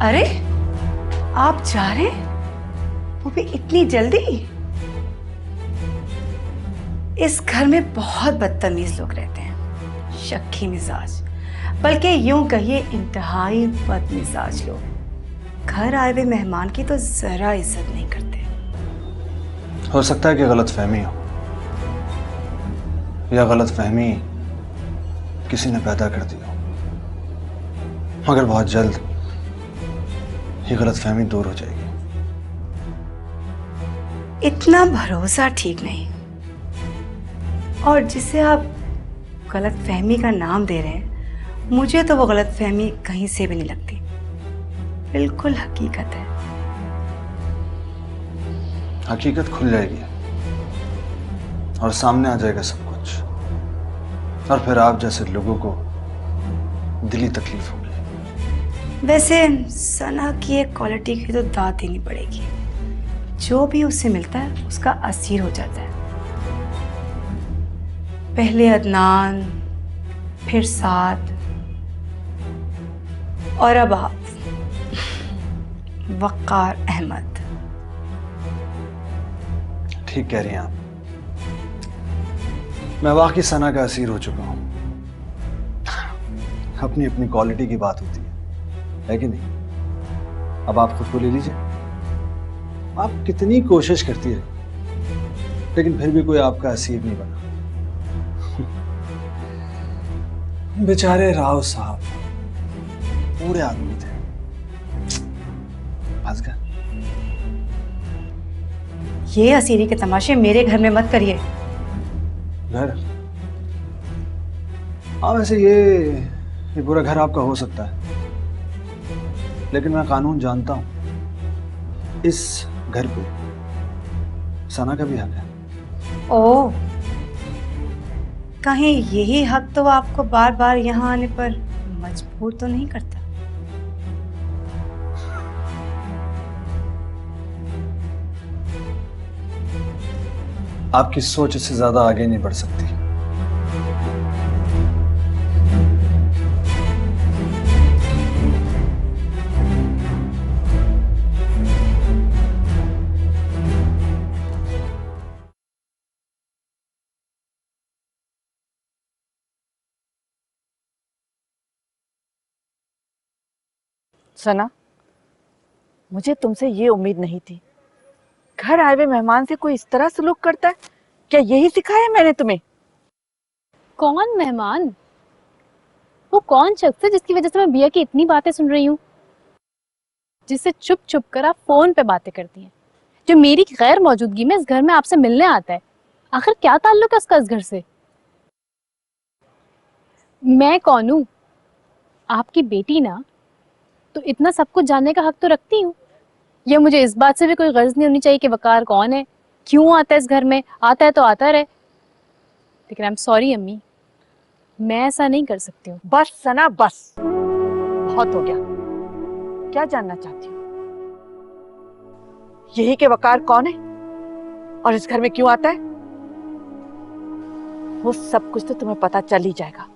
अरे आप जा रहे हैं? वो भी इतनी जल्दी? इस घर में बहुत बदतमीज लोग रहते हैं, शक्की मिजाज, बल्कि यूं कहिए इंतहाई बदमिजाज लोग। घर आए हुए मेहमान की तो जरा इज्जत नहीं करते। हो सकता है कि गलत फहमी हो, या गलत फहमी किसी ने पैदा कर दी हो, मगर बहुत जल्द ये गलत फहमी दूर हो जाएगी। इतना भरोसा ठीक नहीं। और जिसे आप गलत फहमी का नाम दे रहे हैं, मुझे तो वो गलत फहमी कहीं से भी नहीं लगती, बिल्कुल हकीकत है। हकीकत खुल जाएगी और सामने आ जाएगा सब कुछ, और फिर आप जैसे लोगों को दिली तकलीफ होगी। वैसे सना की एक क्वालिटी की तो दाद देनी पड़ेगी, जो भी उससे मिलता है उसका असीर हो जाता है। पहले अदनान, फिर साद, और अब आप, वक़ार अहमद। ठीक कह रही हैं आप। मैं वाकई सना का असीर हो चुका हूं। अपनी अपनी क्वालिटी की बात होती है कि नहीं? अब आप खुद को ले लीजिए। आप कितनी कोशिश करती रही, लेकिन फिर भी कोई आपका असीर नहीं बना। बेचारे राव साहब पूरे आदमी थे, फंस गए। ये असीरी के तमाशे मेरे घर में मत करिए। घर? हाँ, वैसे ये पूरा घर आपका हो सकता है, लेकिन मैं कानून जानता हूं। इस घर पे सना का भी हक है। ओह, कहीं यही हक तो आपको बार बार यहाँ आने पर मजबूर तो नहीं करता? आपकी सोच इससे ज्यादा आगे नहीं बढ़ सकती। सना, मुझे तुमसे ये उम्मीद नहीं थी। घर आए हुए मेहमान से कोई इस तरह सलूक करता है? क्या यही सिखाया मैंने तुम्हें? कौन मेहमान? वो कौन शख्स है जिसकी वजह से मैं बिया की इतनी बातें सुन रही हूँ, जिससे चुप चुप कर आप फोन पे बातें करती हैं, जो मेरी गैर मौजूदगी में इस घर में आपसे मिलने आता है? आखिर क्या ताल्लुक है उसका इस घर से? मैं कौन हूँ? आपकी बेटी ना, तो इतना सब कुछ जानने का हक तो रखती हूँ। या मुझे इस बात से भी कोई गर्ज नहीं होनी चाहिए कि वकार कौन है, क्यों आता है इस घर में? आता है तो आता रहे। लेकिन आई एम सॉरी अम्मी, मैं ऐसा नहीं कर सकती हूँ। बस सना, बस बहुत हो गया। क्या जानना चाहती हो? यही के वकार कौन है और इस घर में क्यों आता है? वो सब कुछ तो तुम्हें पता चल ही जाएगा।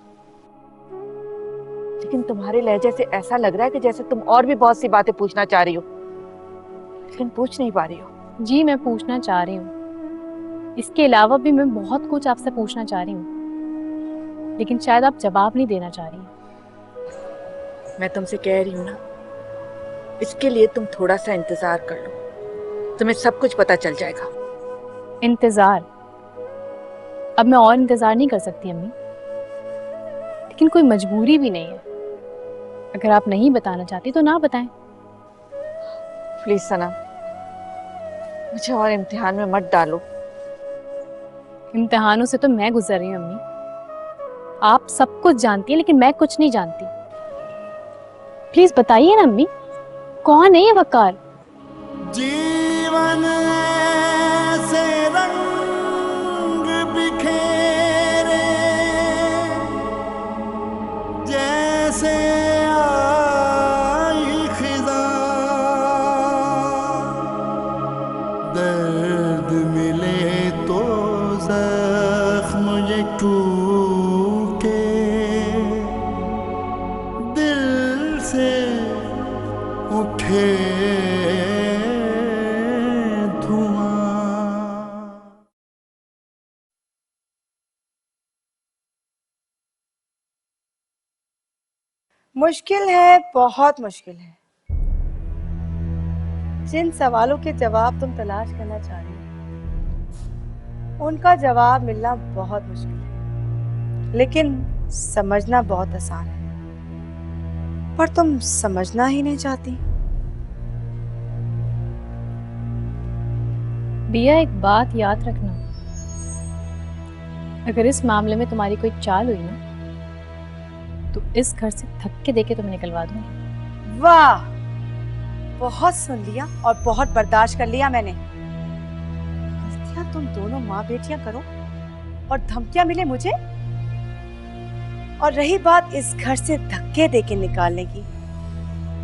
लेकिन तुम्हारे लहजे से ऐसा लग रहा है कि जैसे तुम और भी बहुत सी बातें पूछना चाह रही हो, लेकिन पूछ नहीं पा रही हो। जी, मैं पूछना चाह रही हूँ। इसके अलावा भी मैं बहुत कुछ आपसे पूछना चाह रही हूँ, लेकिन शायद आप जवाब नहीं देना चाह रही हैं। मैं तुमसे कह रही हूँ ना, इसके लिए तुम थोड़ा सा इंतजार कर लो, तुम्हें सब कुछ पता चल जाएगा। इंतजार? अब मैं और इंतजार नहीं कर सकती अम्मी, लेकिन कोई मजबूरी भी नहीं है। अगर आप नहीं बताना चाहती तो ना बताएं। प्लीज सना, मुझे और इम्तिहान में मत डालो। इम्तिहानों से तो मैं गुजर रही हूँ अम्मी। आप सब कुछ जानती हैं, लेकिन मैं कुछ नहीं जानती। प्लीज बताइए ना अम्मी, कौन है ये वकार? जीवन से रंग बिखेरे जैसे आई खिज़ां, दर्द मिले तो जख्म ये टूटे, दिल से उठे धुआं। मुश्किल है, बहुत मुश्किल है। जिन सवालों के जवाब तुम तलाश करना चाह रही हो उनका जवाब मिलना बहुत मुश्किल है, लेकिन समझना बहुत आसान है। पर तुम समझना ही नहीं चाहती। बिया, एक बात याद रखना, अगर इस मामले में तुम्हारी कोई चाल हुई ना तो इस घर से धक्के देके तुम्हें निकलवा दूंगी। वाह, बहुत सुन लिया और बहुत बर्दाश्त कर लिया मैंने। गलतियां तुम दोनों माँ बेटियां करो और धमकियां मिले मुझे। और रही बात इस घर से धक्के देके निकालने की,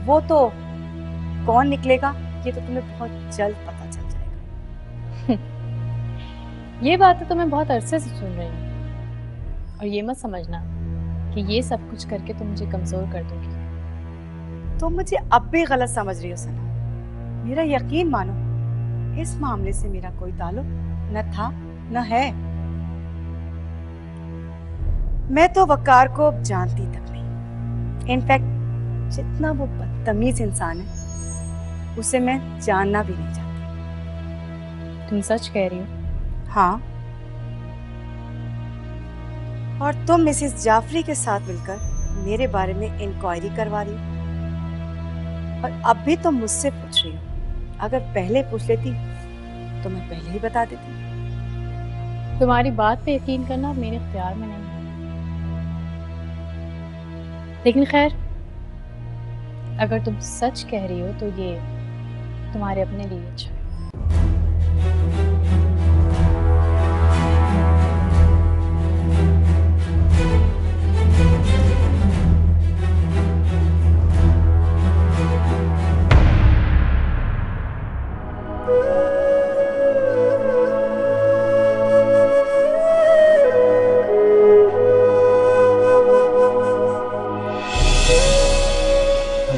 वो तो कौन निकलेगा ये तो तुम्हें बहुत जल्द पता चल जाएगा। ये बात तो मैं बहुत अरसे से सुन रही हूँ, और ये मत समझना कि ये सब कुछ करके तुम मुझे कमजोर कर दोगी। तुम मुझे अब भी गलत समझ रही हो सना। मेरा यकीन मानो, इस मामले से मेरा कोई ताल्लुक न था न है। मैं तो वकार को अब जानती तक नहीं। इनफैक्ट जितना वो बदतमीज इंसान है उसे मैं जानना भी नहीं चाहती। तुम सच कह रही हो? हाँ, और तुम मिसेस जाफरी के साथ मिलकर मेरे बारे में इंक्वायरी करवा रही हो, और अब भी तुम मुझसे पूछ रही हो। अगर पहले पूछ लेती तो मैं पहले ही बता देती। तुम्हारी बात पे यकीन करना मेरे इख्तियार में नहीं है, लेकिन खैर, अगर तुम सच कह रही हो तो ये तुम्हारे अपने लिए अच्छा है।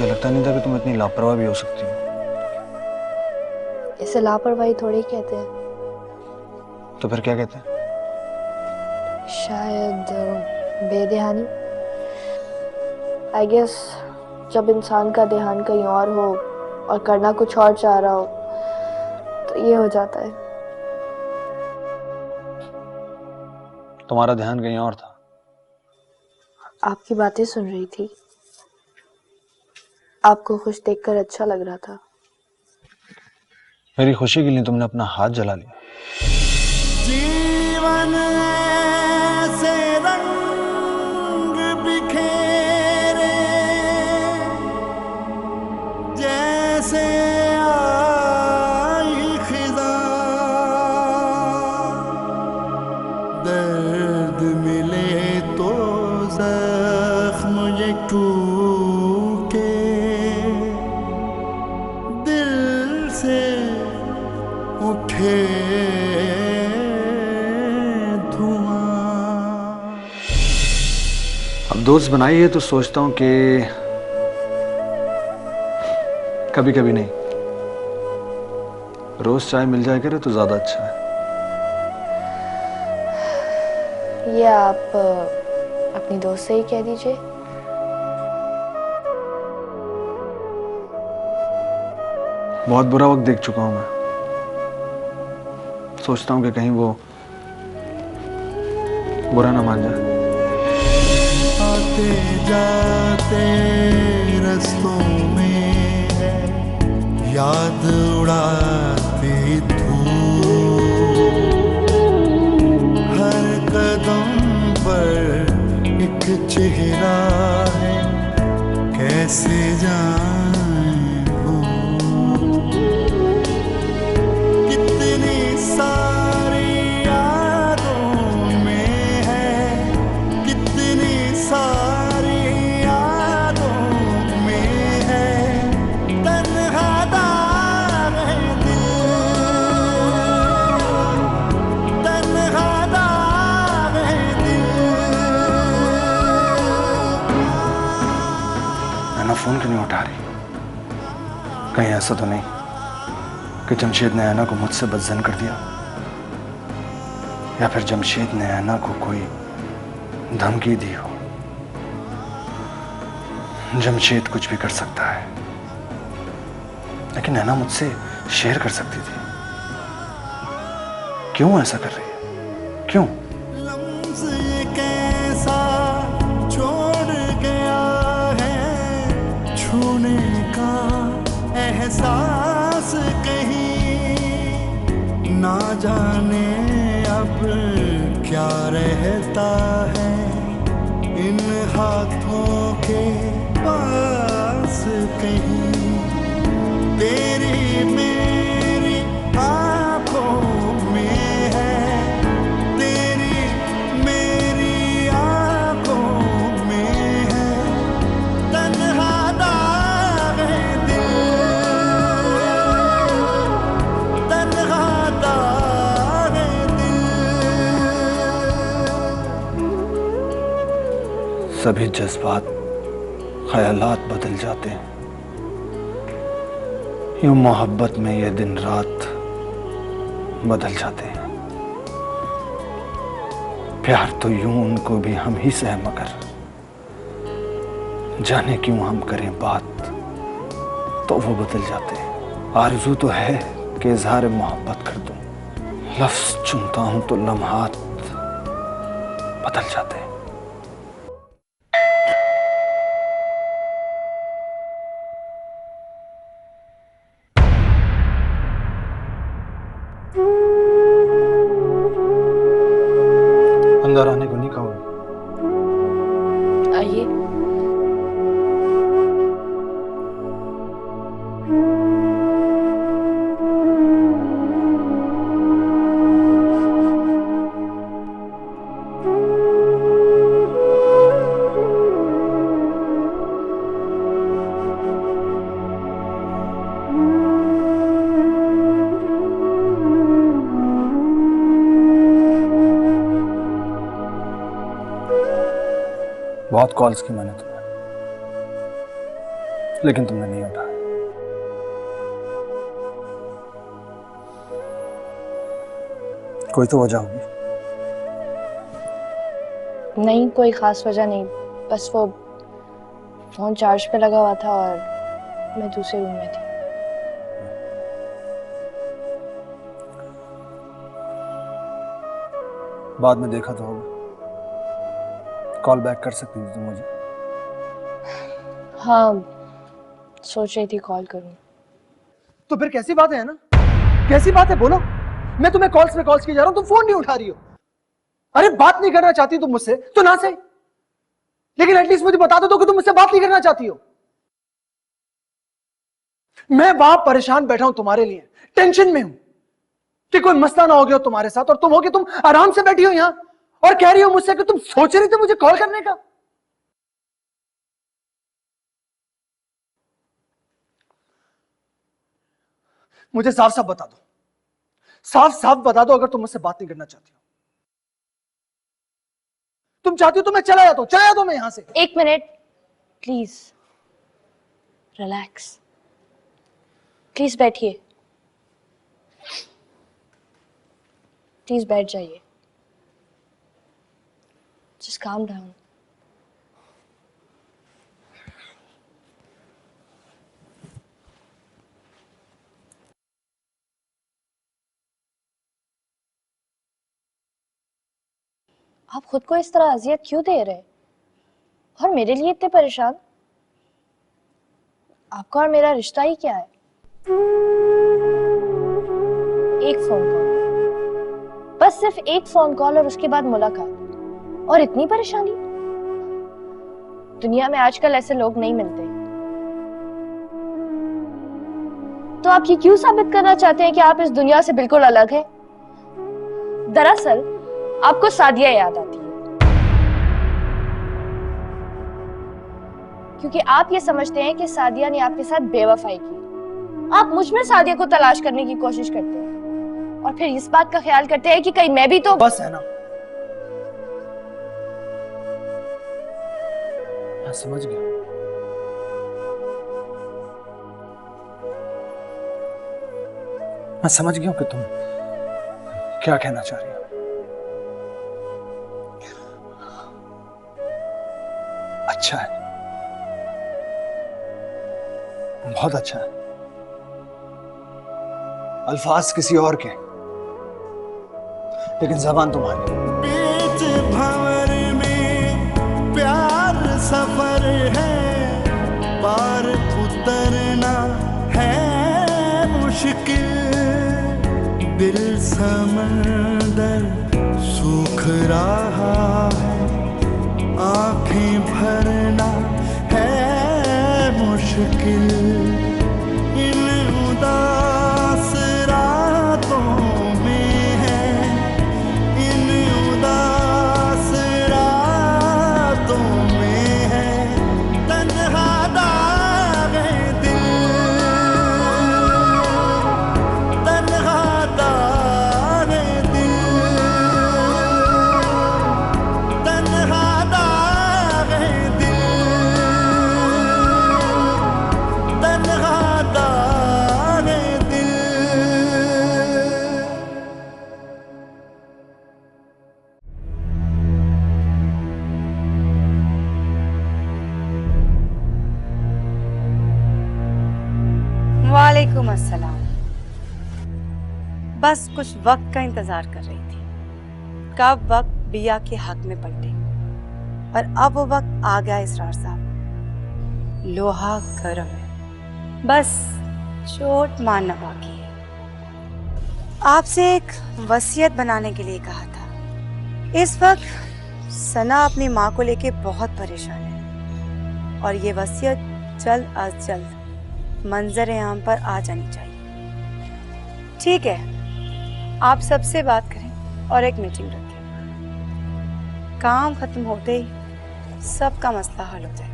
लगता नहीं था कि तुम इतनी लापरवाह भी हो सकती हो। इसे लापरवाही थोड़ी कहते हैं। तो फिर क्या कहते हैं? शायद बेध्यानी। आई गेस जब इंसान का ध्यान कहीं और हो और करना कुछ और चाह रहा हो तो ये हो जाता है। तुम्हारा ध्यान कहीं और था। आपकी बातें सुन रही थी, आपको खुश देखकर अच्छा लग रहा था। मेरी खुशी के लिए तुमने अपना हाथ जला लिया। जीवन ऐसे रंग बिखेरे जैसे आई खिज़ां, दर्द मिले तो जख्म ये टूटे, दिल से उठे धुआं। अब दोस्त बनाई है तो सोचता हूं कि कभी कभी नहीं, रोज चाय मिल जाए करे तो ज्यादा अच्छा है। ये आप अपनी दोस्त से ही कह दीजिए। बहुत बुरा वक्त देख चुका हूं मैं। सोचता हूं कि कहीं वो बुरा ना मान जाए। आते जाते रस्तों में है याद उड़ाती धूप, हर कदम पर एक चेहरा है कैसे जाए भूल। कितनी सारी यादों में है, कितनी सारी यादों में है तन्हा दाग है दिल, तन्हा दाग है दिल। नैना फोन क्यों नहीं उठा रही? कहीं ऐसा तो नहीं कि जमशेद ने ऐना को मुझसे बदजन कर दिया, या फिर जमशेद ने ऐना को कोई धमकी दी हो। जमशेद कुछ भी कर सकता है, लेकिन ऐना मुझसे शेयर कर सकती थी। क्यों ऐसा कर रही है? क्यों? लम्स ये कैसा छोड़ गया है, छूने का एहसास कहीं, ना जाने अब क्या रहता है इन हाथों के पास कहीं। तेरी मेरी आंखों में है, तेरी मेरी आंखों में है, तन्हा दाग है दिल, तन्हा दाग है दिल। सभी जज्बात, ख्यालात बदल जाते हैं। यूं मोहब्बत में ये दिन रात बदल जाते हैं। प्यार तो यूं उनको भी हम ही सह, मगर जाने क्यों हम करें बात तो वो बदल जाते हैं। आरज़ू तो है कि इज़हार मोहब्बत कर दूं, लफ्ज़ चुनता हूं तो लम्हात बदल जाते हैं। अंदर आने को नहीं कहोगे? आइए। बहुत कॉल्स की मैंने तुम्हें, लेकिन तुमने नहीं उठाया। कोई तो वजह होगी। नहीं, कोई खास वजह नहीं, बस वो फोन चार्ज पे लगा हुआ था और मैं दूसरे रूम में थी। बाद में देखा तो होगा। कॉल बैक कर सकती थी तुम मुझे। हाँ, सोच रही थी कॉल करूं। तो फिर कैसी बात है ना? कैसी बात है बोलो। मैं तुम्हें कॉल्स पे कॉल्स किए जा रहा हूं, तुम फोन नहीं उठा रही हो। अरे बात नहीं करना चाहती तुम मुझसे तो ना सही, लेकिन एटलीस्ट मुझे बता दो कि तुम मुझसे बात नहीं करना चाहती हो। मैं वहां परेशान बैठा हूं तुम्हारे लिए, टेंशन में हूं कि कोई मसला ना हो गया हो तुम्हारे साथ, और तुम हो कि तुम आराम से बैठी हो यहां और कह रही हो मुझसे कि तुम सोच रही थे मुझे कॉल करने का। मुझे साफ साफ बता दो, साफ साफ बता दो अगर तुम मुझसे बात नहीं करना चाहती हो। तुम चाहती हो तो मैं चला जाता हूं मैं यहां से। एक मिनट प्लीज, रिलैक्स, प्लीज बैठिए, प्लीज बैठ जाइए, जस्ट काम डाउन। आप खुद को इस तरह अजियत क्यों दे रहे हैं और मेरे लिए इतने परेशान? आपका और मेरा रिश्ता ही क्या है? एक फोन कॉल, बस सिर्फ एक फोन कॉल और उसके बाद मुलाकात, और इतनी परेशानी? दुनिया में आजकल ऐसे लोग नहीं मिलते। तो आप ये क्यों साबित करना चाहते हैं कि आप इस दुनिया से बिल्कुल अलग हैं? दरअसल आपको सादिया याद आती है, क्योंकि आप ये समझते हैं कि सादिया ने आपके साथ बेवफाई की। आप मुझ में सादिया को तलाश करने की कोशिश करते हैं और फिर इस बात का ख्याल करते हैं कि कहीं मैं भी तो। बस है ना, मैं समझ गया। मैं समझ गया हूं कि तुम क्या कहना चाह रही हो। अच्छा है, बहुत अच्छा है। अल्फाज किसी और के, लेकिन जबान तुम्हारी। बीच भंवर में प्यार सफर है, पार उतरना है मुश्किल। दिल समंदर सूख रहा है, आंखें भरना है मुश्किल। इन उदास रातों में है, इन उदास रातों में है तन्हा दागे दिल, तन्हा दागे दिल, तन्हा दागे दिल, तन्हा दागे दिल। वालेकुम अस्सलाम। बस कुछ वक्त का इंतजार कर रही थी, कब वक्त बिया के हक में पलटे, और अब वो वक्त आ गया। इसरार साहब, लोहा गर्म है, बस चोट मारना बाकी है। आपसे एक वसीयत बनाने के लिए कहा था। इस वक्त सना अपनी माँ को लेके बहुत परेशान है, और ये वसीयत जल्द अज जल्द मंजर आम पर आ जानी चाहिए। ठीक है, आप सबसे बात करें और एक मीटिंग रखें। काम खत्म होते ही सबका मसला हल हो जाए।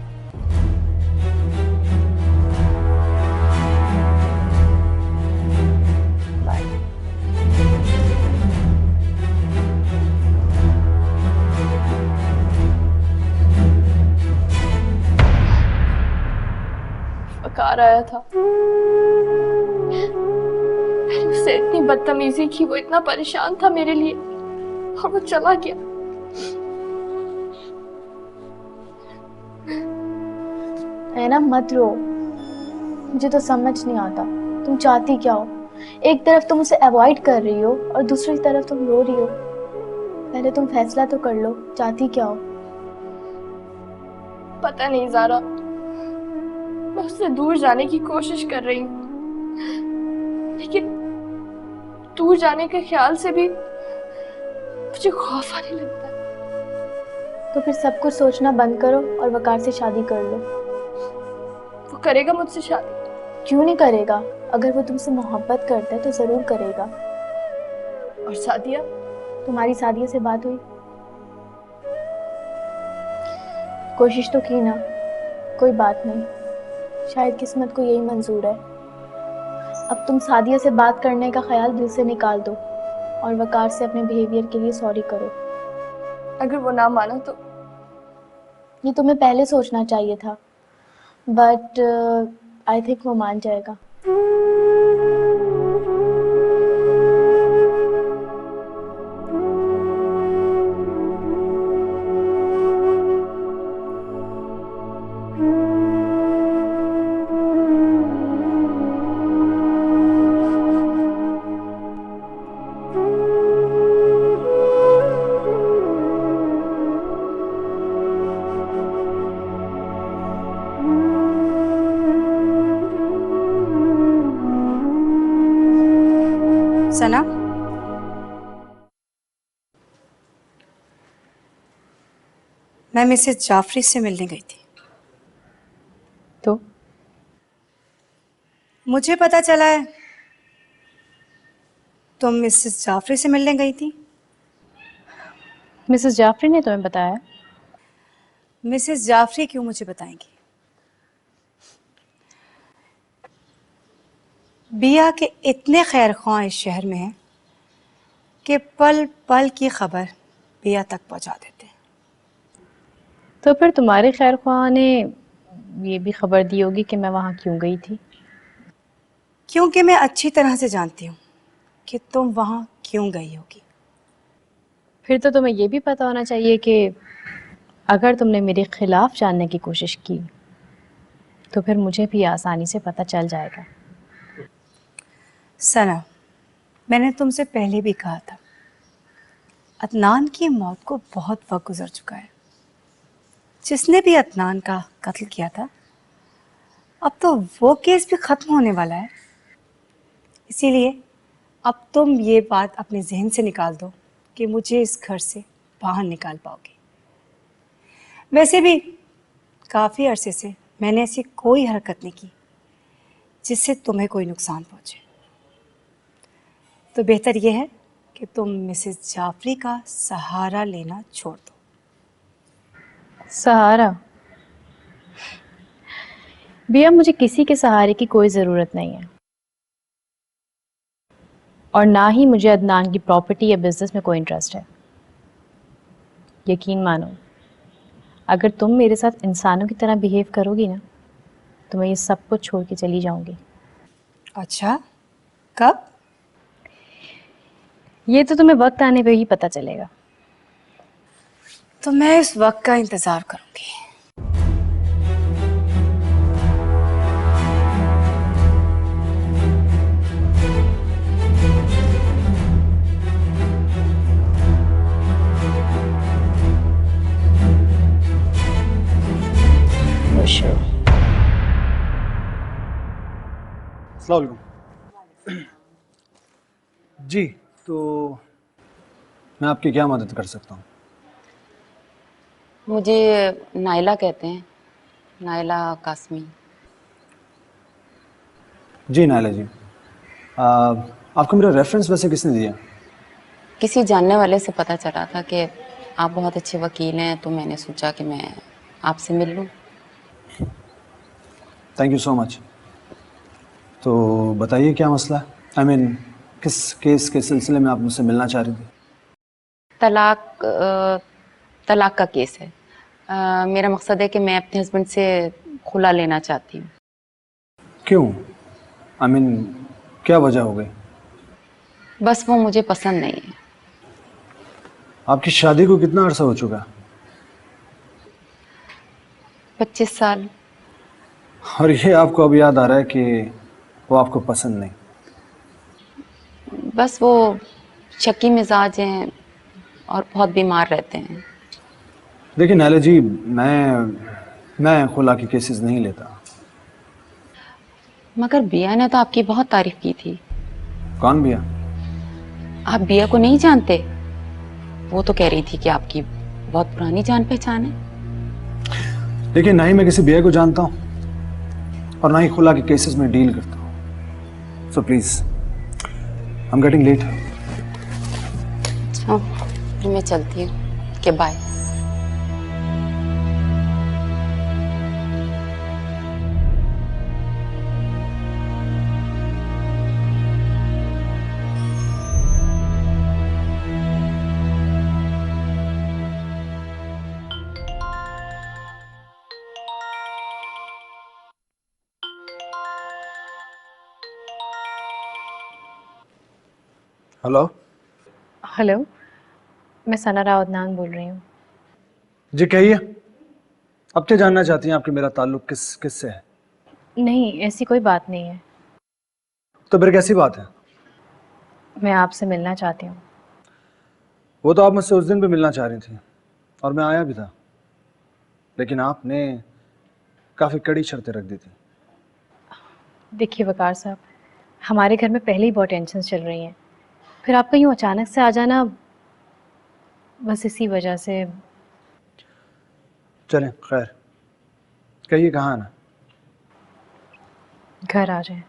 बाय। वकार आया था, मैंने उससे इतनी बदतमीजी की, वो इतना परेशान था मेरे लिए, और वो चला गया। ऐना मत रो, मुझे तो समझ नहीं आता तुम चाहती क्या हो। एक तरफ तुम उसे अवॉइड कर रही हो और दूसरी तरफ तुम रो रही हो। पहले तुम फैसला तो कर लो, चाहती क्या हो। पता नहीं ज़ारा, मैं उससे दूर जाने की कोशिश कर रही हूँ, लेकिन दूर जाने के ख्याल से भी मुझे खौफ आने लगता है। तो फिर सब कुछ सोचना बंद करो और वकार से शादी कर लो। वो करेगा मुझसे शादी? क्यों नहीं करेगा? अगर वो तुमसे मोहब्बत करता है तो जरूर करेगा। और सादिया? तुम्हारी सादिया से बात हुई? कोशिश तो की ना, कोई बात नहीं, शायद किस्मत को यही मंजूर है। अब तुम सादिया से बात करने का ख्याल दिल से निकाल दो और वकार से अपने बिहेवियर के लिए सॉरी करो। अगर वो ना माना तो? ये तुम्हें पहले सोचना चाहिए था, बट आई थिंक वो मान जाएगा। सना, मैं मिसेस जाफरी से मिलने गई थी, तो मुझे पता चला है तुम मिसेस जाफरी से मिलने गई थी। मिसेस जाफरी ने तुम्हें बताया? मिसेस जाफरी क्यों मुझे बताएंगी? बिया के इतने खैर ख्वाह इस शहर में हैं कि पल पल की खबर बिया तक पहुंचा देते हैं। तो फिर तुम्हारे खैर ख्वाह ने ये भी खबर दी होगी कि मैं वहाँ क्यों गई थी? क्योंकि मैं अच्छी तरह से जानती हूँ कि तुम वहां क्यों गई होगी। फिर तो तुम्हें ये भी पता होना चाहिए कि अगर तुमने मेरे खिलाफ जानने की कोशिश की तो फिर मुझे भी आसानी से पता चल जाएगा। सना, मैंने तुमसे पहले भी कहा था, अदनान की मौत को बहुत वक्त गुजर चुका है। जिसने भी अदनान का कत्ल किया था, अब तो वो केस भी खत्म होने वाला है। इसीलिए अब तुम ये बात अपने जहन से निकाल दो कि मुझे इस घर से बाहर निकाल पाओगे। वैसे भी काफ़ी अरसे से मैंने ऐसी कोई हरकत नहीं की जिससे तुम्हें कोई नुकसान पहुंचे। तो बेहतर यह है कि तुम मिसेस जाफरी का सहारा लेना छोड़ दो। सहारा? बिया, मुझे किसी के सहारे की कोई ज़रूरत नहीं है और ना ही मुझे अदनान की प्रॉपर्टी या बिजनेस में कोई इंटरेस्ट है। यकीन मानो, अगर तुम मेरे साथ इंसानों की तरह बिहेव करोगी ना तो मैं ये सब कुछ छोड़ के चली जाऊंगी। अच्छा, कब? ये तो तुम्हें वक्त आने पे ही पता चलेगा। तो मैं इस वक्त का इंतज़ार करूंगी। अस्सलाम वालेकुम। जी, तो मैं आपकी क्या मदद कर सकता हूँ? मुझे नाइला कहते हैं, नाइला कासमी। जी नायला जी, आपको मेरा रेफरेंस वैसे किसने दिया? किसी जानने वाले से पता चला था कि आप बहुत अच्छे वकील हैं, तो मैंने सोचा कि मैं आपसे मिल लूँ। Thank you so much. तो बताइए क्या मसला है? आई मीन किस केस के सिलसिले में आप मुझसे मिलना चाह रही थी? तलाक का केस है। मेरा मकसद है कि मैं अपने हस्बैंड से खुला लेना चाहती हूँ। क्यों? आई मीन क्या वजह हो गई? बस वो मुझे पसंद नहीं है। आपकी शादी को कितना अरसा हो चुका? 25 साल। और ये आपको अब याद आ रहा है कि वो आपको पसंद नहीं? बस वो शक्की मिजाज हैं और बहुत बीमार रहते हैं। देखिए नायला जी, मैं खुला के केसेस नहीं लेता। मगर बिया ने तो आपकी बहुत तारीफ की थी। कौन बिया? आप बिया को नहीं जानते? वो तो कह रही थी कि आपकी बहुत पुरानी जान पहचान है। देखिए, ना ही मैं किसी बिया को जानता हूँ और ना ही खुला के केसेस में डील करता हूँ। So please, I am getting late. अच्छा, फिर मैं चलती हूँ। के बाय। हेलो हेलो, मैं सना राव अदनान बोल रही हूँ। जी, कहिए, अब क्या जानना चाहती हैं? आपके मेरा ताल्लुक किससे है? नहीं, ऐसी कोई बात नहीं है। तो फिर कैसी बात है? मैं आपसे मिलना चाहती हूँ। वो तो आप मुझसे उस दिन भी मिलना चाह रही थी और मैं आया भी था, लेकिन आपने काफ़ी कड़ी शर्तें रख दी थी। देखिए वकार साहब, हमारे घर में पहले ही बहुत टेंशन चल रही हैं, फिर आपका यूँ अचानक से आ जाना, बस इसी वजह से। चलें, खैर, कहिए कहाँ आना? घर आ जाए।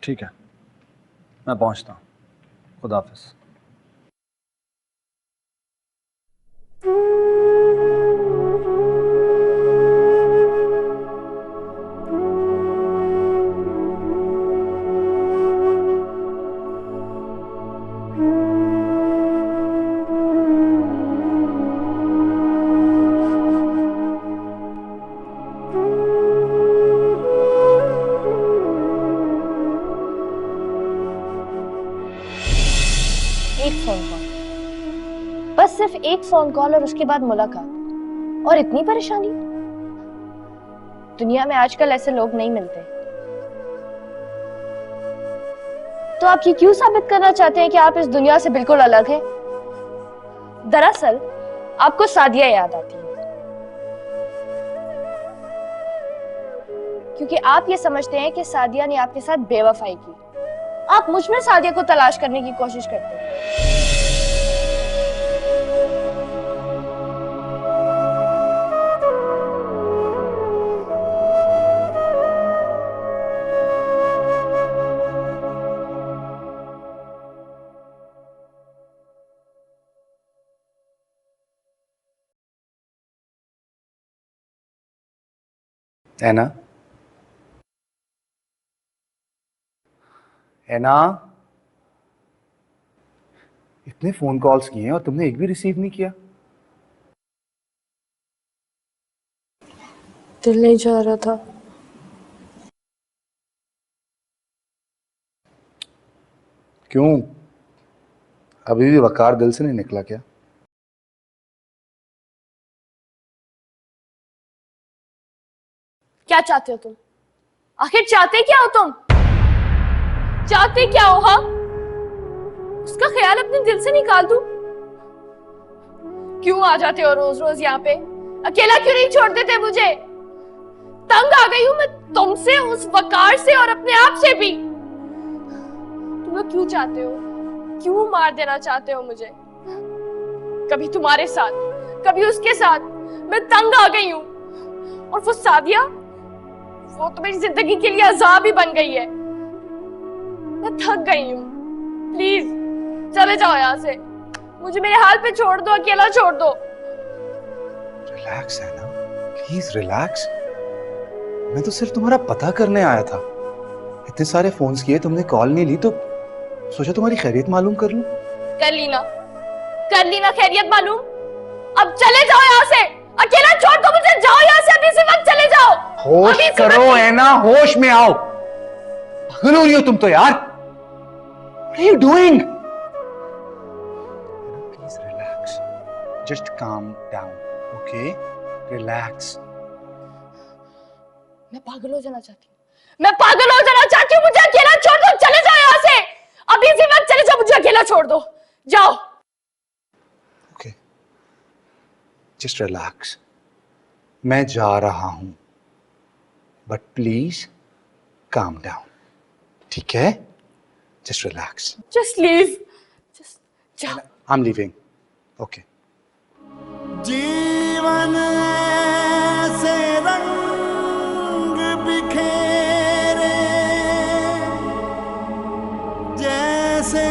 ठीक है, मैं पहुँचता हूँ। खुदा हाफिज़। सिर्फ एक फोन कॉल और उसके बाद मुलाकात, और इतनी परेशानी। दुनिया में आजकल ऐसे लोग नहीं मिलते। तो आप ये क्यों साबित करना चाहते हैं कि आप इस दुनिया से बिल्कुल अलग हैं? दरअसल आपको सादिया याद आती है, क्योंकि आप ये समझते हैं कि सादिया ने आपके साथ बेवफाई की। आप मुझ में सादिया को तलाश करने की कोशिश करते हैं। ऐना, ऐना, इतने फोन कॉल्स किए हैं और तुमने एक भी रिसीव नहीं किया। दिल नहीं चाह रहा था। क्यों? अभी भी वकार दिल से नहीं निकला क्या? क्या चाहते हो तुम? आखिर चाहते क्या हो तुम? चाहते क्या हो? हाँ, उसका ख्याल अपने दिल से निकाल दूं? क्यों आ जाते हो रोज रोज यहाँ पे? अकेला क्यों नहीं छोड़ देते मुझे? तंग आ गई हूं मैं तुमसे, उस वकार से और अपने आप से भी। तुम लोग क्यों चाहते हो? क्यों मार देना चाहते हो मुझे? कभी तुम्हारे साथ, कभी उसके साथ। मैं तंग आ गई हूं। और वो सादिया, वो तो मेरी जिंदगी के लिए अजाब ही बन गई है। मैं थक गई हूँ। प्लीज चले जाओ यहाँ से। मुझे मेरे हाल पे छोड़ दो, अकेला छोड़ दो। रिलैक्स है ना, प्लीज रिलैक्स। मैं तो सिर्फ तुम्हारा पता करने आया था। इतने सारे फोन्स किए, तुमने कॉल नहीं ली, तो सोचा तुम्हारी खैरियत मालूम कर लूं। कर ली ना खैरियत मालूम। अब चले जाओ यहाँ से, अकेला छोड़ दो मुझे। जाओ यहाँ से, अभी से वक्त चले जाओ। होश करो ऐना, होश में आओ। पागल हो रही हो तुम तो यार। What are you doing? Please relax. Just calm down, okay? Relax. मैं पागल हो जाना चाहती हूँ। मुझे अकेला छोड़ दो। चले जाओ यहाँ से, अभी से वक्त चले जाओ। मुझे अकेला छोड़ दो, जाओ। Okay. Just relax. मैं जा रहा हूं, but please calm down. ठीक है? Just relax. Just leave. Just जाओ। I'm leaving. Okay. जीवन से रंग बिखेरे जैसे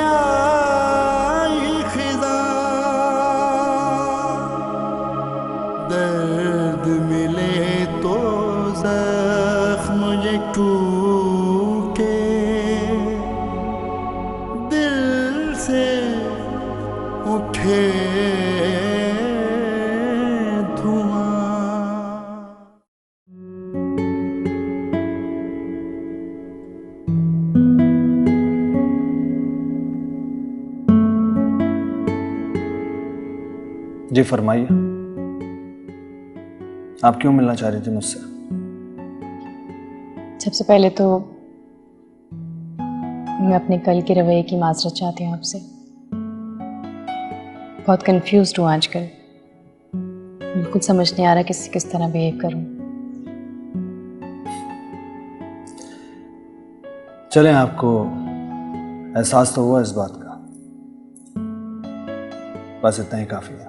आई खिज़ां, दर्द मिले तो जख्म ये टूटे, दिल से उठे धुआं। जी फरमाइए, आप क्यों मिलना चाह रही थी मुझसे? सबसे पहले तो मैं अपने कल के रवैये की माजरत चाहती हूँ आपसे। बहुत कंफ्यूज्ड हूँ आजकल, बिल्कुल समझ नहीं आ रहा किस तरह बिहेव करूँ। चलें, आपको एहसास तो हुआ इस बात का, बस इतना ही काफी है।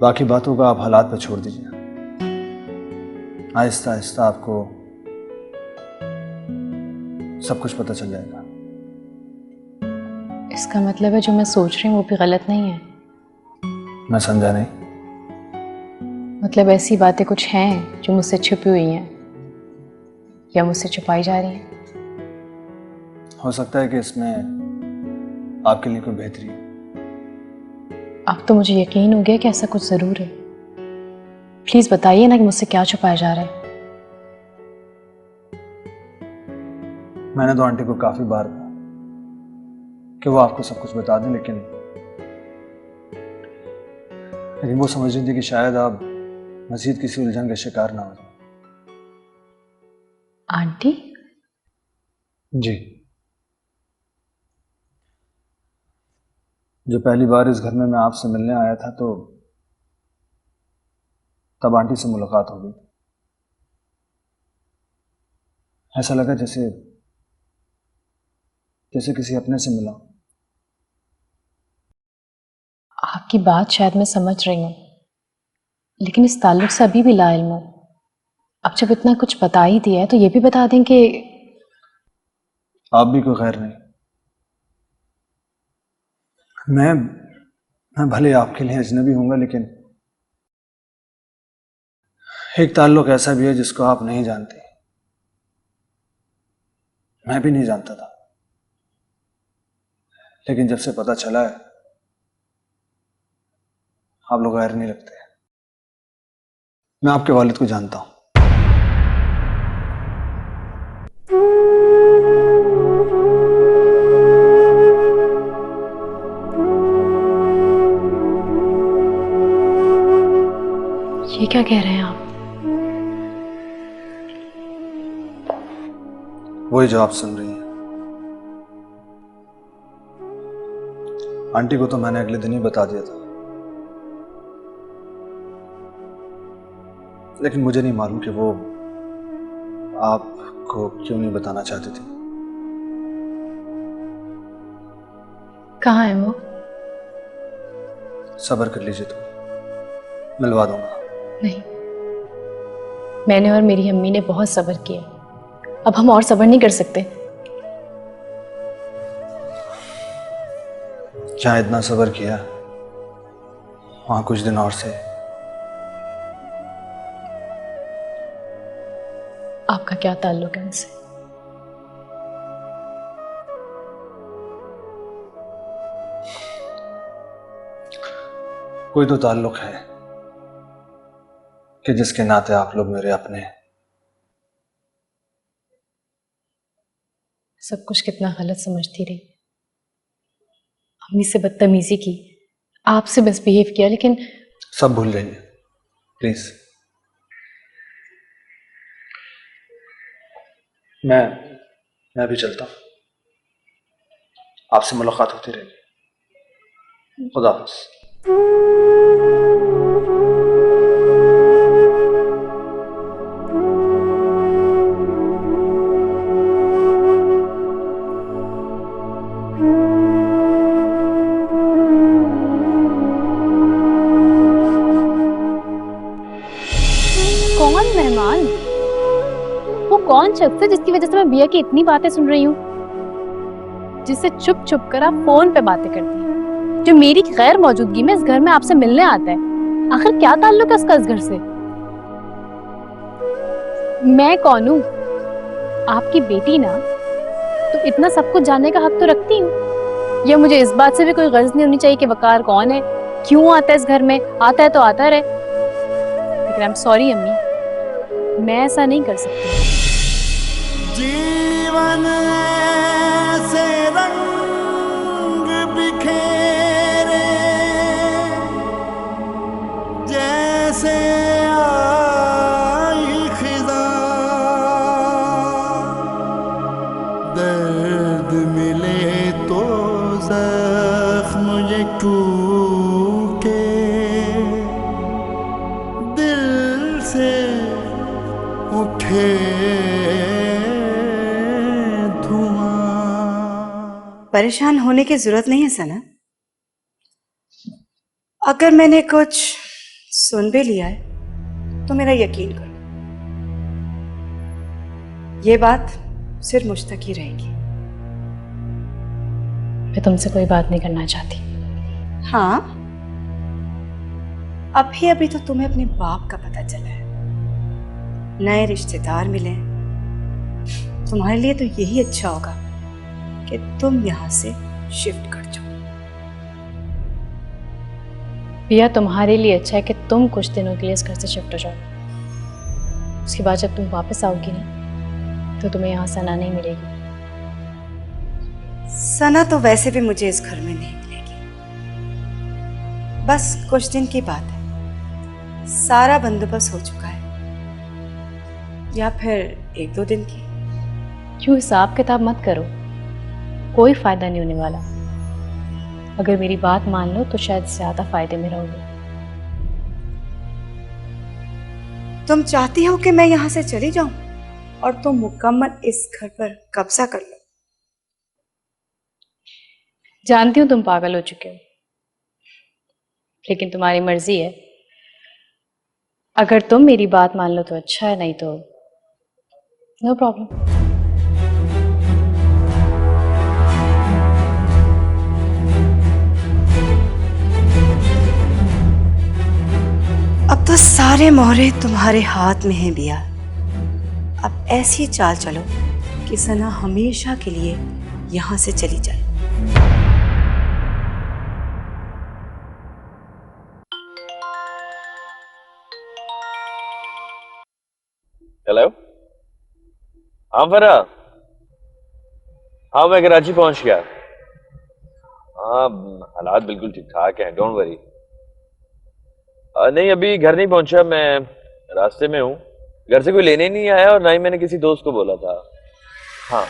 बाकी बातों का आप हालात पे छोड़ दीजिए। आहिस्ता आहिस्ता आपको सब कुछ पता चल जाएगा। इसका मतलब है जो मैं सोच रही हूँ वो भी गलत नहीं है? मैं समझा नहीं। मतलब ऐसी बातें कुछ हैं जो मुझसे छुपी हुई हैं या मुझसे छुपाई जा रही हैं? हो सकता है कि इसमें आपके लिए कोई बेहतरी हो। अब तो मुझे यकीन हो गया कि ऐसा कुछ जरूर है। प्लीज बताइए ना कि मुझसे क्या छुपाया जा रहा है। मैंने तो आंटी को काफी बार कहा कि वो आपको सब कुछ बता दें, लेकिन वो समझ रही थी कि शायद आप मजीद किसी उलझन का शिकार ना हो जाए। आंटी? जी, जो पहली बार इस घर में मैं आपसे मिलने आया था तो तब आंटी से मुलाकात हो गई। ऐसा लगा जैसे जैसे किसी अपने से मिला। आपकी बात शायद मैं समझ रही हूँ, लेकिन इस ताल्लुक से अभी भी लाइल्म हूँ। अब जब इतना कुछ बता ही दिया है तो ये भी बता दें कि आप भी कोई खैर नहीं। मैं भले आपके लिए अजनबी हूँगा, लेकिन एक ताल्लुक ऐसा भी है जिसको आप नहीं जानते। मैं भी नहीं जानता था, लेकिन जब से पता चला है आप लोग गैर नहीं लगते। मैं आपके वालिद को जानता हूं। ये क्या कह रहे हैं आप? वही जो आप सुन रही हैं। आंटी को तो मैंने अगले दिन ही बता दिया था, लेकिन मुझे नहीं मालूम कि वो आपको क्यों नहीं बताना चाहती थी। कहाँ है वो? सब्र कर लीजिए, तो मिलवा दूंगा। नहीं, मैंने और मेरी अम्मी ने बहुत सब्र किया, अब हम और सब्र नहीं कर सकते। जहां इतना सब्र किया वहां कुछ दिन और से। आपका क्या ताल्लुक है उनसे? कोई तो ताल्लुक है कि जिसके नाते आप लोग मेरे अपने हैं। सब कुछ कितना गलत समझती रही। अम्मी से बदतमीजी की, आपसे मिसबिहेव किया, लेकिन सब भूल जाइए प्लीज। मैं भी चलता हूं। आपसे मुलाकात होती रहेगी। खुदा हाफिज। कौन मेहमान? वो कौन शख्स है जिसकी वजह से मैं बिया की इतनी बातें सुन रही हूँ, जिससे छुप छुप कर आप फोन पे बातें करती हैं, जो मेरी गैर मौजूदगी में इस घर में आपसे मिलने आता है? आखिर क्या ताल्लुक है उसका इस घर से? मैं कौन हूँ? आपकी बेटी ना, तो इतना सब कुछ जानने का हक तो रखती हूँ। या मुझे इस बात से भी कोई गर्ज नहीं होनी चाहिए कि वकार कौन है, क्यों आता है इस घर में? आता है तो आता रहे। लेकिन आई एम सॉरी अम्मी, मैं ऐसा नहीं कर सकती। जीवन ऐसे रंग बिखेरे जैसे आई खिज़ां, दर्द मिले तो जख्म ये टूटे, दिल से उठे परेशान होने की जरूरत नहीं है सना। अगर मैंने कुछ सुन भी लिया है तो मेरा यकीन करो, ये बात सिर्फ मुझ तक ही रहेगी। मैं तुमसे कोई बात नहीं करना चाहती। हाँ, अभी तो तुम्हें अपने बाप का पता चला है, नए रिश्तेदार मिले। तुम्हारे लिए तो यही अच्छा होगा कि तुम यहां से शिफ्ट कर जाओ। भैया, तुम्हारे लिए अच्छा है कि तुम कुछ दिनों के लिए इस घर से शिफ्ट हो जाओ। उसके बाद जब तुम वापस आओगी ना, तो तुम्हें यहाँ सना नहीं मिलेगी। सना तो वैसे भी मुझे इस घर में नहीं मिलेगी। बस कुछ दिन की बात है, सारा बंदोबस्त हो चुका है, या फिर 1-2 दिन की। क्यों हिसाब किताब मत करो, कोई फायदा नहीं होने वाला। अगर मेरी बात मान लो तो शायद ज्यादा फायदे में रहोगे। तुम चाहती हो कि मैं यहाँ से चली जाऊं और तुम मुकम्मल इस घर पर कब्जा कर लो? जानती हूँ तुम पागल हो चुके हो, लेकिन तुम्हारी मर्जी है। अगर तुम मेरी बात मान लो तो अच्छा है, नहीं तो नो प्रॉब्लम। अब तो सारे मोहरे तुम्हारे हाथ में हैं बिया। अब ऐसी चाल चलो कि सना हमेशा के लिए यहाँ से चली जाए। हेलो, हाँ फरा, हाँ मैं कराची पहुंच गया। हाँ हालात बिल्कुल ठीक ठाक हैं, डोंट वरी। नहीं अभी घर नहीं पहुंचा, मैं रास्ते में हूँ। घर से कोई लेने नहीं आया और ना ही मैंने किसी दोस्त को बोला था। हाँ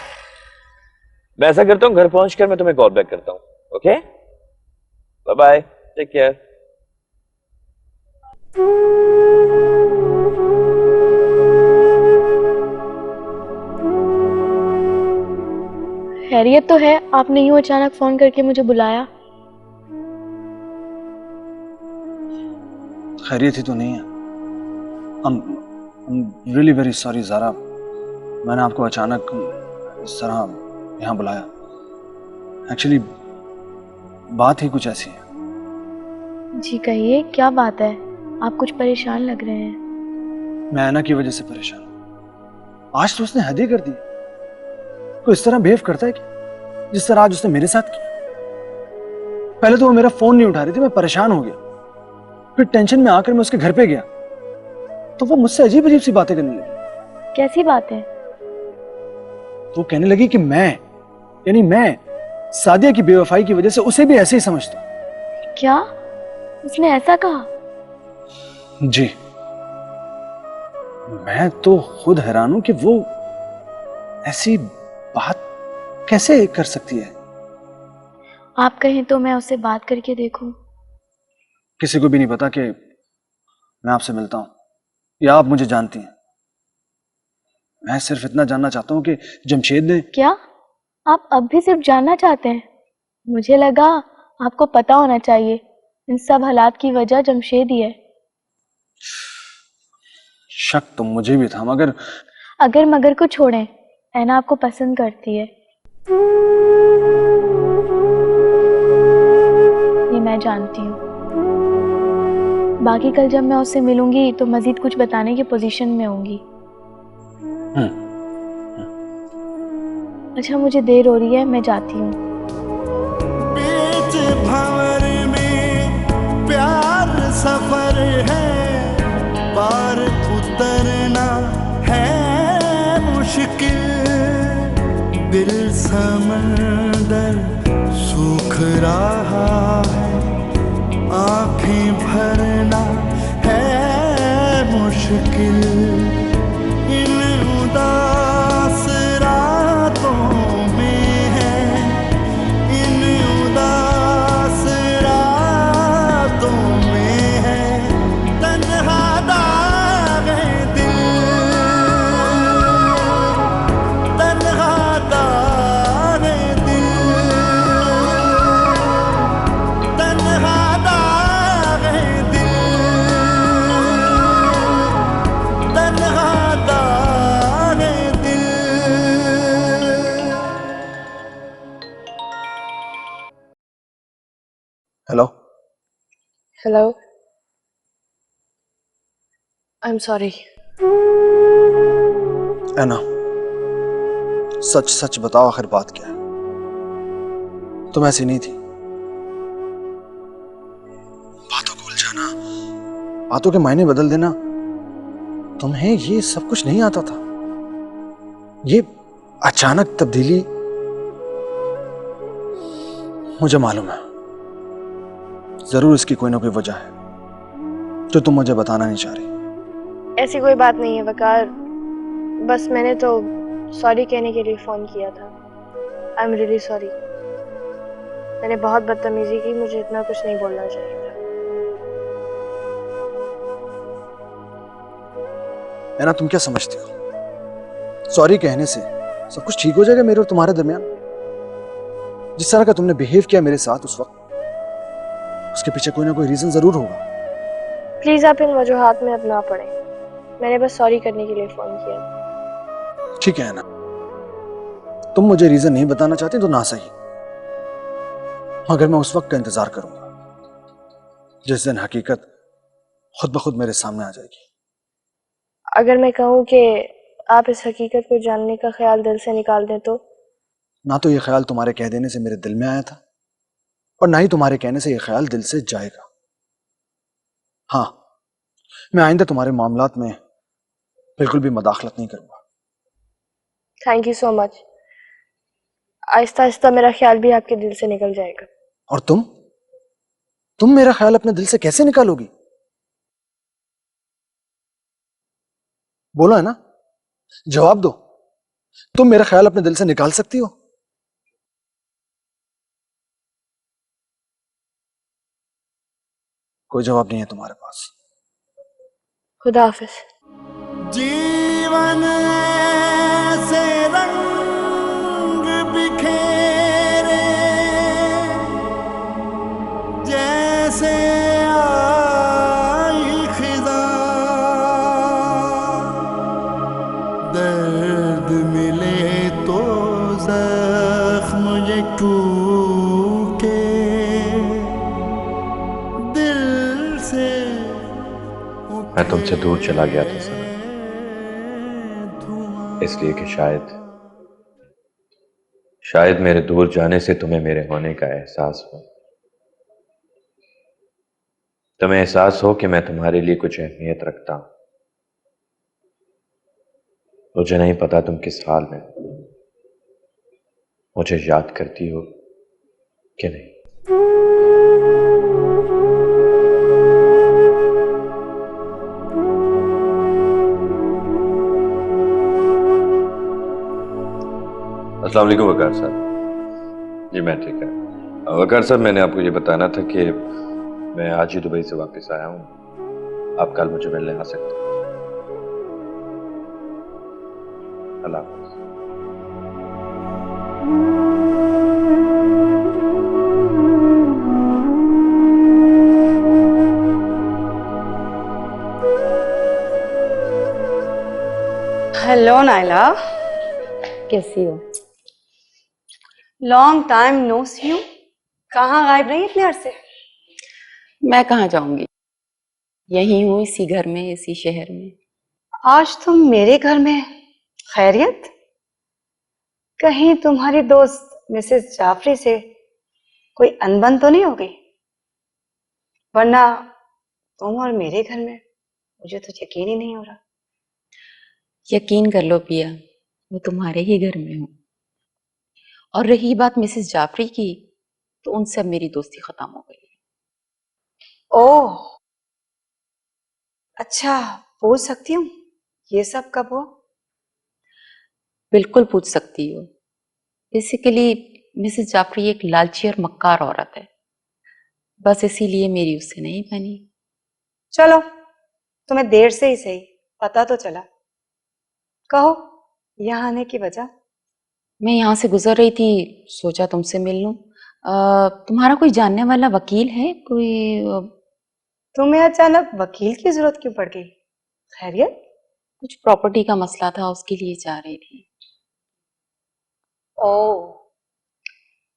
मैं ऐसा करता हूँ, घर पहुंचकर मैं तुम्हें कॉल बैक करता हूँ। Okay bye bye, take care. खैरियत तो है? आपने यूं अचानक फोन करके मुझे बुलाया? खैरियत ही तो नहीं है। I'm really very sorry Zaara, मैंने आपको अचानक इस तरह यहाँ बुलाया। एक्चुअली बात ही कुछ ऐसी है। जी कहिए, क्या बात है? आप कुछ परेशान लग रहे हैं। मैं ऐना की वजह से परेशान हूँ। आज तो उसने हद ही कर दी। कोई इस तरह बिहेव करता है क्या जिस तरह आज उसने मेरे साथ किया? पहले तो वो मेरा फोन नहीं उठा रही थी, मैं परेशान हो गया। फिर टेंशन में आकर मैं उसके घर पे गया तो वो मुझसे अजीब अजीब सी बातें करने लगी। कैसी बात है? वो कहने लगी कि मैं सादिया की बेवफाई की वजह से उसे भी ऐसे ही समझता हूं। क्या उसने ऐसा कहा? जी, मैं तो खुद हैरान हूं कि वो ऐसी बात कैसे कर सकती है। आप कहें तो मैं उससे बात करके देखूं। किसी को भी नहीं पता कि मैं आपसे मिलता हूं या आप मुझे जानती हैं। मैं सिर्फ इतना जानना चाहता हूं कि जमशेद ने। क्या आप अब भी सिर्फ जानना चाहते हैं? मुझे लगा आपको पता होना चाहिए। इन सब हालात की वजह जमशेद ही है। शक तो मुझे भी था, मगर अगर मगर को छोड़ें, ऐना आपको पसंद करती है, ये मैं जानती हूँ। बाकी कल जब मैं उससे मिलूंगी तो मजीद कुछ बताने की पोजीशन में होंगी। अच्छा मुझे देर हो रही है, मैं जाती हूँ। बीच भंवर में प्यार सफर है, पार उतरना है मुश्किल। दिल समंदर सूख रहा है, आंखें भरना है मुश्किल। इन उदास रातों में है, इन उदास रातों में है तन्हा दागे दिल, तन्हा दागे दिल, तन्हा दागे दिल, तन्हा दागे दिल। Hello. Hello, I am sorry. Aina, सच सच बताओ आखिर बात क्या है? तुम ऐसी नहीं थी। बातों को उलझाना, बातों के मायने बदल देना, तुम्हें ये सब कुछ नहीं आता था। ये अचानक तब्दीली मुझे मालूम है, जरूर इसकी कोई ना कोई वजह है जो तुम मुझे बताना नहीं चाह रही। ऐसी कोई बात नहीं है वकार, बस मैंने तो सॉरी कहने के लिए फोन किया था। I am really sorry. मैंने बहुत बदतमीजी की, मुझे इतना कुछ नहीं बोलना चाहिए था। ऐना, तुम क्या समझती हो सॉरी कहने से सब कुछ ठीक हो जाएगा मेरे और तुम्हारे दरमियान? जिस तरह का तुमने बिहेव किया मेरे साथ उस वक्त, उसके पीछे कोई ना कोई रीजन जरूर होगा। प्लीज आप इन वजूहात में अब ना पड़े। मैंने बस सॉरी करने के लिए फोन किया। ठीक है ना, तुम मुझे रीजन नहीं बताना चाहती तो ना सही, मगर मैं उस वक्त का इंतजार करूंगा जिस दिन हकीकत खुद ब खुद मेरे सामने आ जाएगी। अगर मैं कहूँ कि आप इस हकीकत को जानने का ख्याल दिल से निकाल दें तो? ना तो ये ख्याल तुम्हारे कह देने से मेरे दिल में आया था, और ना ही तुम्हारे कहने से ये ख्याल दिल से जाएगा। हाँ, मैं आइंदा तुम्हारे मामलात में बिल्कुल भी मदाखलत नहीं करूंगा। Thank you so much. Aahista Aahista मेरा ख्याल भी आपके दिल से निकल जाएगा। और तुम मेरा ख्याल अपने दिल से कैसे निकालोगी? बोलो है ना, जवाब दो। तुम मेरा ख्याल अपने दिल से निकाल सकती हो? कोई जवाब नहीं है तुम्हारे पास। खुदा हाफिज। जीवन से रंग बिखेरे जैसे आई खिज़ा, दर्द मिले तो जख्म ये टूटे दिल से। मैं तुमसे दूर चला गया था सना, इसलिए कि शायद मेरे दूर जाने से तुम्हें मेरे होने का एहसास हो। तुम्हें एहसास हो कि मैं तुम्हारे लिए कुछ अहमियत रखता हूं। मुझे नहीं पता तुम किस हाल में हो, मुझे याद करती हो कि नहीं। अस्सलाम वालेकुम वकार साहब। जी मैं ठीक है। वकार साहब, मैंने आपको ये बताना था कि मैं आज ही दुबई से वापस आया हूँ। आप कल मुझे मिलने आ सकते हैं। अल्लाह हाफ़िज़। हेलो नाइला, कैसी हो? Long time no see you. कहाँ गायब रही इतने अरसे? मैं कहाँ जाऊंगी, यही हूँ, इसी घर में, इसी शहर में। आज तुम मेरे घर में? खैरियत? कहीं तुम्हारी दोस्त मिसेस जाफरी से कोई अनबन तो नहीं हो गई? वरना तुम और मेरे घर में मुझे तो यकीन ही नहीं हो रहा। यकीन कर लो पिया, मैं तुम्हारे ही घर में हूँ। और रही बात मिसेस जाफरी की, तो उनसे अब मेरी दोस्ती खत्म हो गई। ओह अच्छा, पूछ सकती हूँ ये सब कब हुआ? बिल्कुल पूछ सकती हो। बेसिकली मिसेस जाफरी एक लालची और मक्कार औरत है, बस इसीलिए मेरी उससे नहीं बनी। चलो, तुम्हें देर से ही सही पता तो चला। कहो, यहाँ आने की वजह? मैं यहाँ से गुजर रही थी, सोचा तुमसे मिल लूं। तुम्हारा कोई जानने वाला वकील है कोई? तुम्हें अचानक वकील की जरूरत क्यों पड़ गई? खैरियत? कुछ प्रॉपर्टी का मसला था, उसके लिए जा रही थी। ओह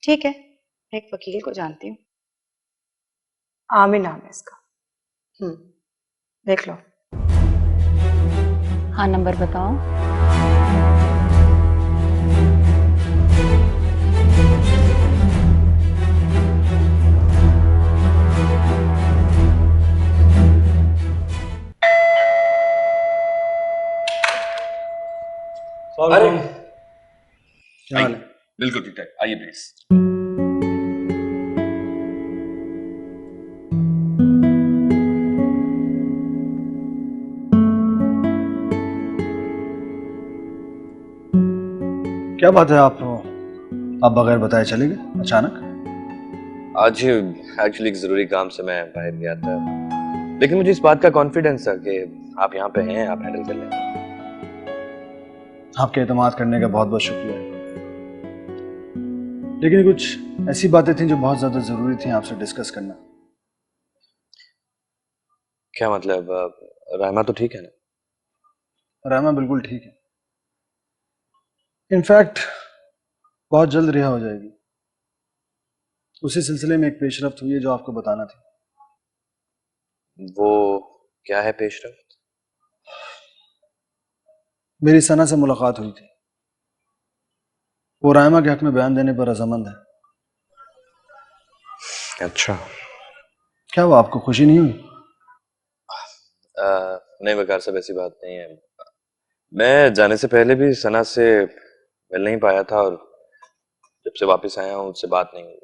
ठीक है, मैं एक वकील को जानती हूँ, आमिर नाम है इसका। देख लो। हाँ, नंबर बताओ। अरे क्या हाल है? बिल्कुल ठीक ठाक, आइए प्लीज। क्या बात है, आप बगैर बताए चले गए अचानक? आज एक्चुअली एक जरूरी काम से मैं बाहर गया था, लेकिन मुझे इस बात का कॉन्फिडेंस था कि आप यहाँ पे हैं, आप हैंडल कर लेंगे। आपके एतमाद करने का बहुत बहुत शुक्रिया, लेकिन कुछ ऐसी बातें थी जो बहुत ज्यादा जरूरी थी आपसे डिस्कस करना। क्या मतलब? रहमा तो ठीक है ना? रहमा बिल्कुल ठीक है, इनफैक्ट बहुत जल्द रिहा हो जाएगी। उसी सिलसिले में एक पेशरफ्त हुई है जो आपको बताना थी। वो क्या है पेशरफ्त? मेरी सना से मुलाकात हुई थी, वो रहमा के हक में बयान देने पर रजामंद है। अच्छा। क्या वो आपको खुशी नहीं हुई? नहीं वकार साहब, ऐसी बात नहीं है। मैं जाने से पहले भी सना से मिल नहीं पाया था, और जब से वापस आया हूँ उससे बात नहीं हुई।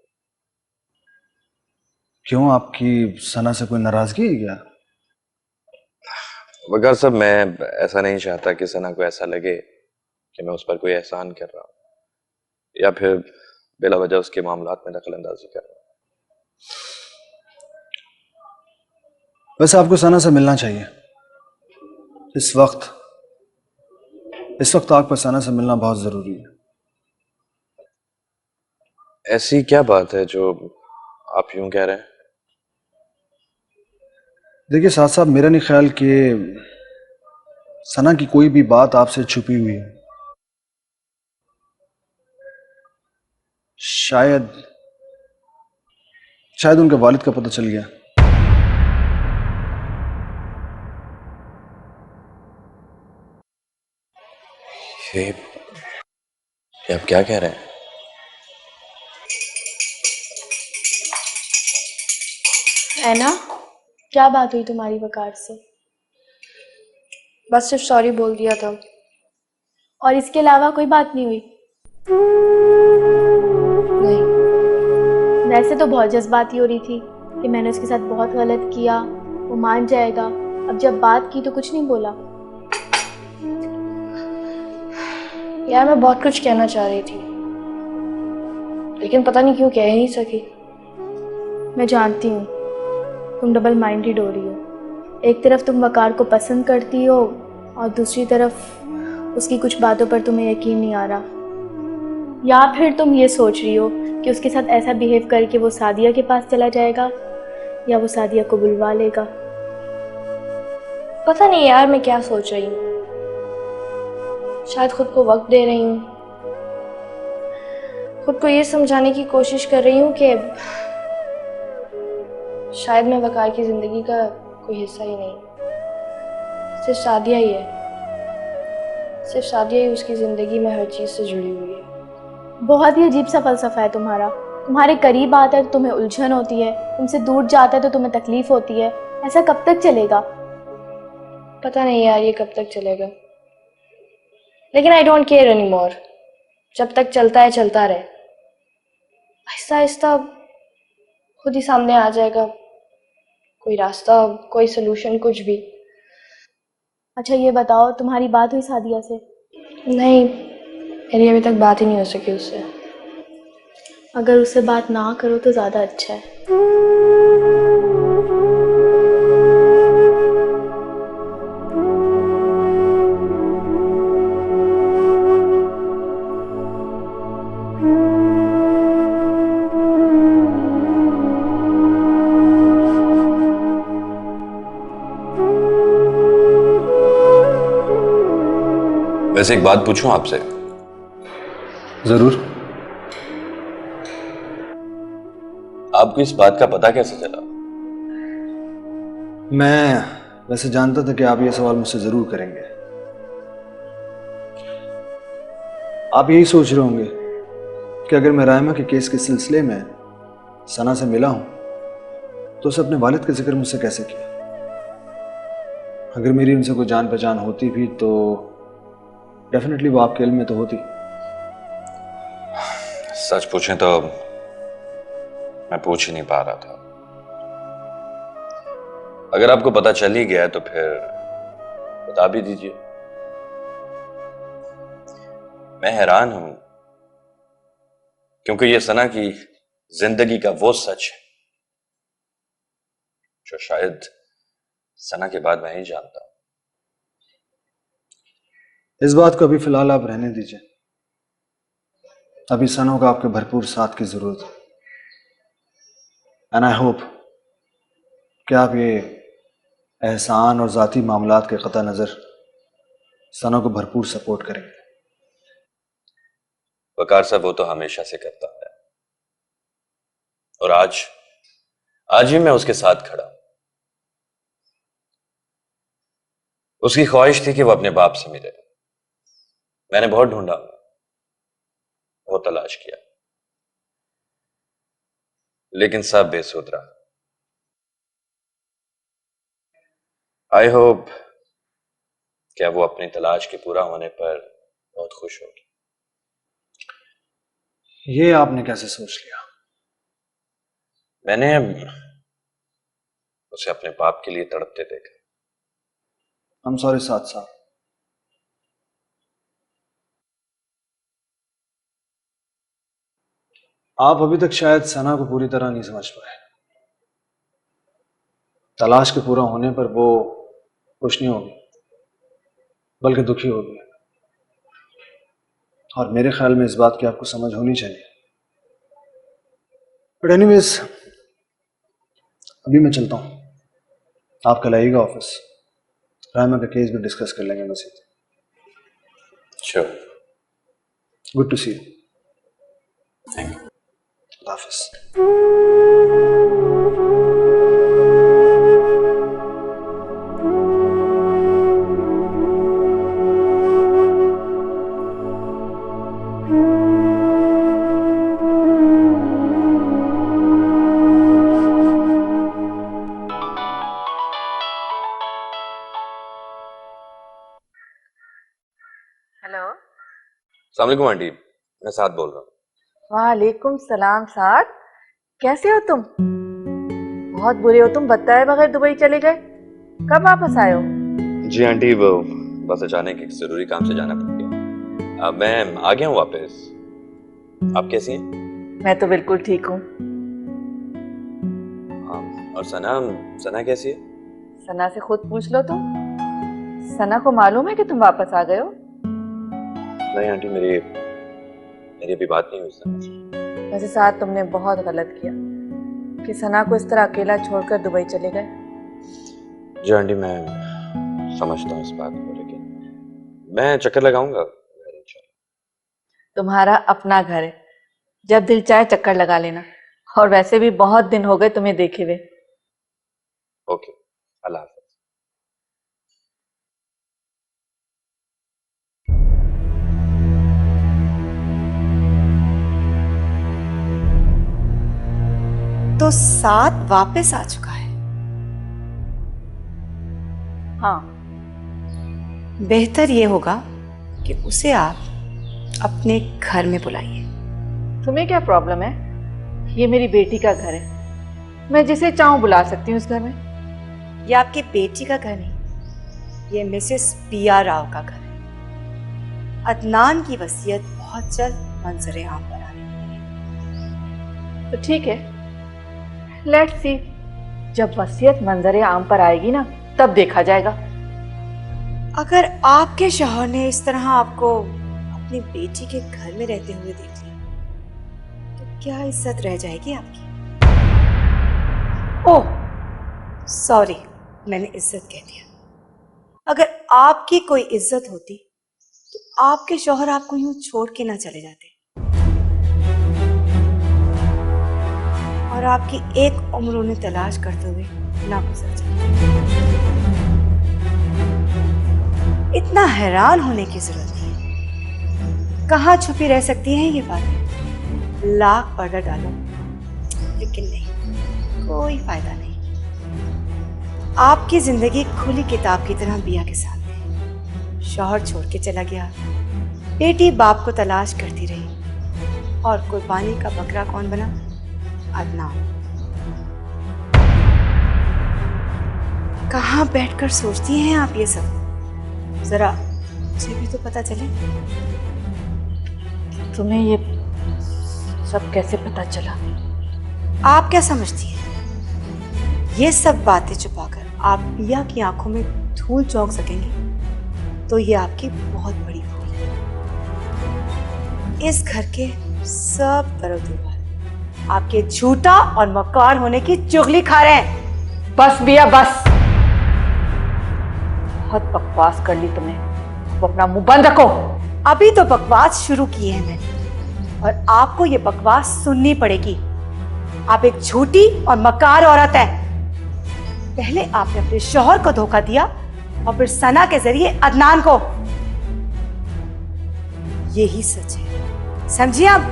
क्यों, आपकी सना से कोई नाराजगी है क्या? वकार साहब, मैं ऐसा नहीं चाहता कि सना को ऐसा लगे कि मैं उस पर कोई एहसान कर रहा हूँ या फिर बिला वजह उसके मामलात में दखल अंदाजी कर रहा हूँ। वैसे आपको सना से मिलना चाहिए। इस वक्त आपको सना से मिलना बहुत जरूरी है। ऐसी क्या बात है जो आप यूं कह रहे हैं? देखिए साथ साहब, मेरा नहीं ख्याल कि सना की कोई भी बात आपसे छुपी हुई है। शायद उनके वालिद का पता चल गया। ये आप क्या कह रहे हैं? ऐना, क्या बात हुई तुम्हारी वकार से? बस सिर्फ सॉरी बोल दिया था। और इसके अलावा कोई बात नहीं हुई? नहीं। वैसे तो बहुत जज्बाती हो रही थी कि मैंने उसके साथ बहुत गलत किया, वो मान जाएगा। अब जब बात की तो कुछ नहीं बोला। यार मैं बहुत कुछ कहना चाह रही थी, लेकिन पता नहीं क्यों कह ही नहीं सकी। मैं जानती हूँ तुम डबल माइंडेड हो रही हो। एक तरफ तुम वकार को पसंद करती हो और दूसरी तरफ उसकी कुछ बातों पर तुम्हें यकीन नहीं आ रहा। या फिर तुम ये सोच रही हो कि उसके साथ ऐसा बिहेव करके वो सादिया के पास चला जाएगा या वो सादिया को बुलवा लेगा। पता नहीं यार मैं क्या सोच रही हूँ। शायद खुद को वक्त दे रही हूँ, खुद को ये समझाने की कोशिश कर रही हूँ कि शायद मैं वकार की जिंदगी का कोई हिस्सा ही नहीं, सिर्फ सादिया ही है। सिर्फ सादिया ही उसकी जिंदगी में हर चीज से जुड़ी हुई है। बहुत ही अजीब सा फलसफा है तुम्हारा। तुम्हारे करीब आता है तो तुम्हें उलझन होती है, तुमसे दूर जाता है तो तुम्हें तकलीफ होती है। ऐसा कब तक चलेगा? पता नहीं यार ये कब तक चलेगा, लेकिन I don't care any more. जब तक चलता है चलता रहे, आहिस्ता आहिस्ता खुद ही सामने आ जाएगा कोई रास्ता, कोई सोल्यूशन, कुछ भी। अच्छा ये बताओ, तुम्हारी बात हुई सादिया से? नहीं, मेरी अभी तक बात ही नहीं हो सकी उससे। अगर उससे बात ना करो तो ज़्यादा अच्छा है। वैसे एक बात पूछूं आपसे? जरूर। आपको इस बात का पता कैसे चला? मैं वैसे जानता था कि आप ये सवाल मुझसे जरूर करेंगे। आप यही सोच रहे होंगे कि अगर मैं रहमा के केस के सिलसिले में सना से मिला हूं तो उसे अपने वालिद का जिक्र मुझसे कैसे किया। अगर मेरी उनसे कोई जान पहचान होती भी तो डेफिनेटली वो आपके इल्म में तो होती। सच पूछें तो मैं पूछ ही नहीं पा रहा था। अगर आपको पता चल ही गया तो फिर बता भी दीजिए। मैं हैरान हूं क्योंकि ये सना की जिंदगी का वो सच है जो शायद सना के बाद मैं ही जानता हूं। इस बात को अभी फिलहाल आप रहने दीजिए। अभी सना को आपके भरपूर साथ की जरूरत है। एंड आई होप कि आप ये एहसान और जाती मामलात के कता नजर सना को भरपूर सपोर्ट करेंगे। वकार साहब वो तो हमेशा से करता है, और आज भी मैं उसके साथ खड़ा हूं। उसकी ख्वाहिश थी कि वो अपने बाप से मिले। मैंने बहुत ढूंढा, बहुत तलाश किया, लेकिन सब बेसुध रहा। आई होप क्या वो अपनी तलाश के पूरा होने पर बहुत खुश होगी। ये आपने कैसे सोच लिया? मैंने उसे अपने बाप के लिए तड़पते देखा। हम सॉरी साथ साथ। आप अभी तक शायद सना को पूरी तरह नहीं समझ पाए। तलाश के पूरा होने पर वो खुश नहीं होगी, बल्कि दुखी होगी। और मेरे ख्याल में इस बात की आपको समझ होनी चाहिए। बट एनीवेज, अभी मैं चलता हूं। आप कल आइएगा ऑफिस, रायमा का केस भी डिस्कस कर लेंगे Majid. Sure. Good to see you. Thank you. हाफिज। हेलो। अस्सलाम वालेकुम आंटी, मैं साथ बोल रहा हूँ। वालेकुम सलाम साद, कैसे हो तुम? बहुत बुरे हो तुम, बताए बगैर दुबई चले गए। कब वापस आए हो? जी आंटी, वो बस अचानक एक जरूरी काम से जाना पड़ गया। अब मैं आ गया हूँ वापस। आप कैसी हैं? मैं तो बिल्कुल ठीक हूँ। हाँ, और सना कैसी है? सना से खुद पूछ लो तुम। सना को मालूम है कि तुम वापस आ गए हो? नहीं आंटी, मेरी अभी बात नहीं हुई सना से। वैसे साथ तुमने बहुत गलत किया कि सना को इस तरह अकेला छोड़कर दुबई चले गए। जी आंटी, मैं समझता हूँ इस बात को, लेकिन मैं चक्कर लगाऊंगा इंशाल्लाह। तुम्हारा अपना घर है, जब दिल चाहे चक्कर लगा लेना। और वैसे भी बहुत दिन हो गए तुम्हें देखे हुए। ओके, अल्लाह हाफ़िज़। तो साथ वापस आ चुका है। हाँ, बेहतर ये होगा कि उसे आप अपने घर में बुलाइए। तुम्हें क्या प्रॉब्लम है? ये मेरी बेटी का घर है, मैं जिसे चाहूं बुला सकती हूँ इस घर में। ये आपकी बेटी का घर नहीं, ये मिसेस पिया राव का घर है। अदनान की वसीयत बहुत जल्द मंजरे आम पर आने वाली है। तो ठीक है, लेट्स सी। जब वसीयत मंजरे आम पर आएगी ना, तब देखा जाएगा। अगर आपके शौहर ने इस तरह आपको अपनी बेटी के घर में रहते हुए देख लिया, तो क्या इज्जत रह जाएगी आपकी? ओह सॉरी, मैंने इज्जत कह दिया। अगर आपकी कोई इज्जत होती तो आपके शौहर आपको यूं छोड़ के ना चले जाते, और आपकी एक उम्र उन्हें तलाश करते हुए ना गुजर जाती। इतना हैरान होने की जरूरत नहीं है। कहाँ छुपी रह सकती हैं ये बातें? लाख पर्दा डालो, लेकिन नहीं, कोई फायदा नहीं। आपकी जिंदगी खुली किताब की तरह बिया के सामने। शौहर छोड़ के चला गया, बेटी बाप को तलाश करती रही, और कुर्बानी का बकरा कौन बना? अदनान। कहाँ बैठकर सोचती हैं आप ये सब? जरा मुझे भी तो पता चले। तुम्हें ये सब कैसे पता चला? आप क्या समझती हैं? ये सब बातें छुपाकर आप पिया की आंखों में धूल झोंक सकेंगे तो ये आपकी बहुत बड़ी भूल है। इस घर के सब दरोदीवार आपके झूठा और मक्कार होने की चुगली खा रहे हैं। बस बिया बस, बहुत बकवास कर ली तुमने, अब अपना मुंह बंद रखो। अभी तो बकवास शुरू की है मैंने और आपको ये बकवास सुननी पड़ेगी। आप एक झूठी और मक्कार औरत है। पहले आपने अपने शौहर को धोखा दिया और फिर सना के जरिए अदनान को। यही सच है, समझिए आप।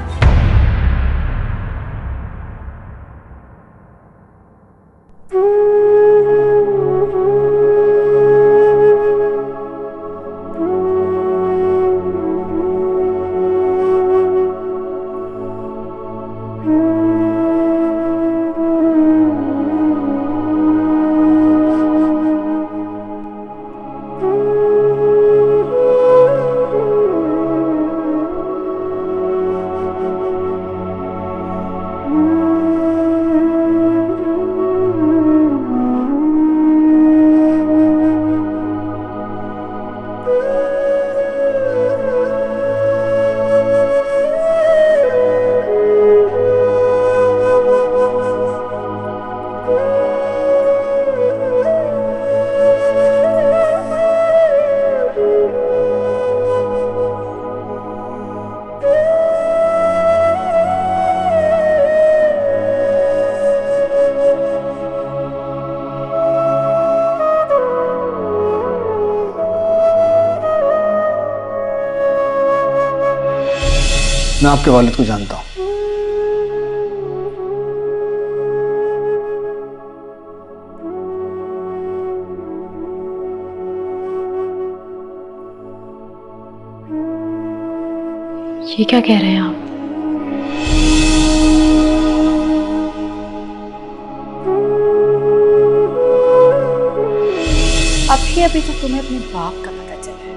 मैं आपके वालिद को जानता हूं। ये क्या कह रहे हैं आप? अभी अभी तो तुम्हें अपने बाप का पता चला है,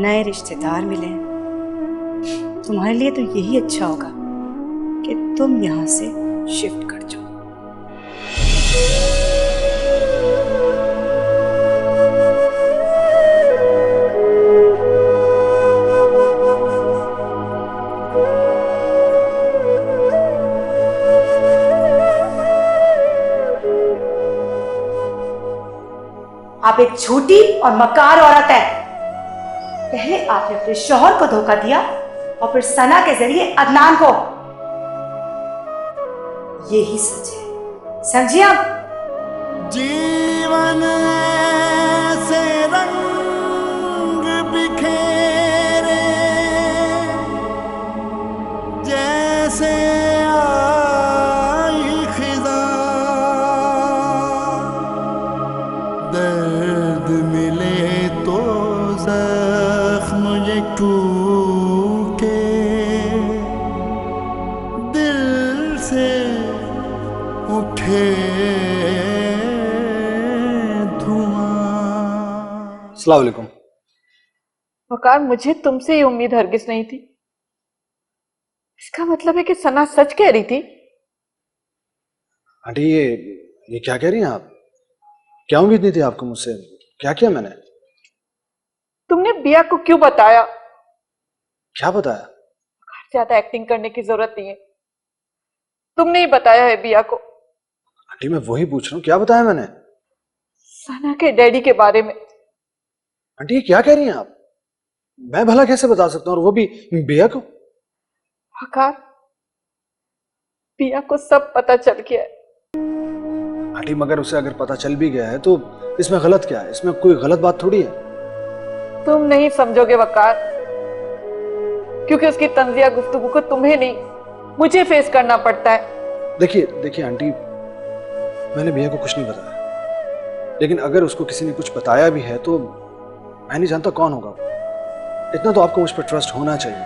नए रिश्तेदार मिले हैं। तुम्हारे लिए तो यही अच्छा होगा कि तुम यहां से शिफ्ट कर जाओ। आप एक झूठी और मक्कार औरत है। पहले आपने अपने शौहर को धोखा दिया और फिर सना के जरिए अदनान को। यही सच है, समझिए आप। जीवन से रंग बिखेरे जैसे आई खिज़ां, दर्द मिले तो जख्म ये टूटे, दिल से उठे अस्सलाम वालेकुम। वकार, मुझे तुमसे ये उम्मीद हरगिज नहीं थी। इसका मतलब है कि सना सच कह रही थी। आंटी ये क्या कह रही हैं आप? क्या उम्मीद नहीं थी आपको मुझसे? क्या किया मैंने? तुमने बिया को क्यों बताया? क्या बताया? ज्यादा एक्टिंग करने की जरूरत नहीं है, तुमने ही बताया है बिया को। आंटी मैं वही पूछ रहा हूँ, क्या बताया मैंने? सना के डैडी के बारे में। आंटी ये क्या कह रही हैं आप? मैं भला कैसे बता सकता हूँ, और वो भी बिया को? वकार, बिया को सब पता चल गया है। आंटी मगर उसे अगर पता चल भी गया है तो इसमें गलत क्या है? इसमें कोई गलत बात थोड़ी है। तुम नहीं समझोगे वकार, क्योंकि उसकी तंजिया गुफ्तगू को तुम्हें नहीं मुझे फेस करना पड़ता है। देखिए देखिए आंटी, मैंने बिया को कुछ नहीं बताया, लेकिन अगर उसको किसी ने कुछ बताया भी है तो मैं नहीं जानता कौन होगा। इतना तो आपको मुझ पर ट्रस्ट होना चाहिए।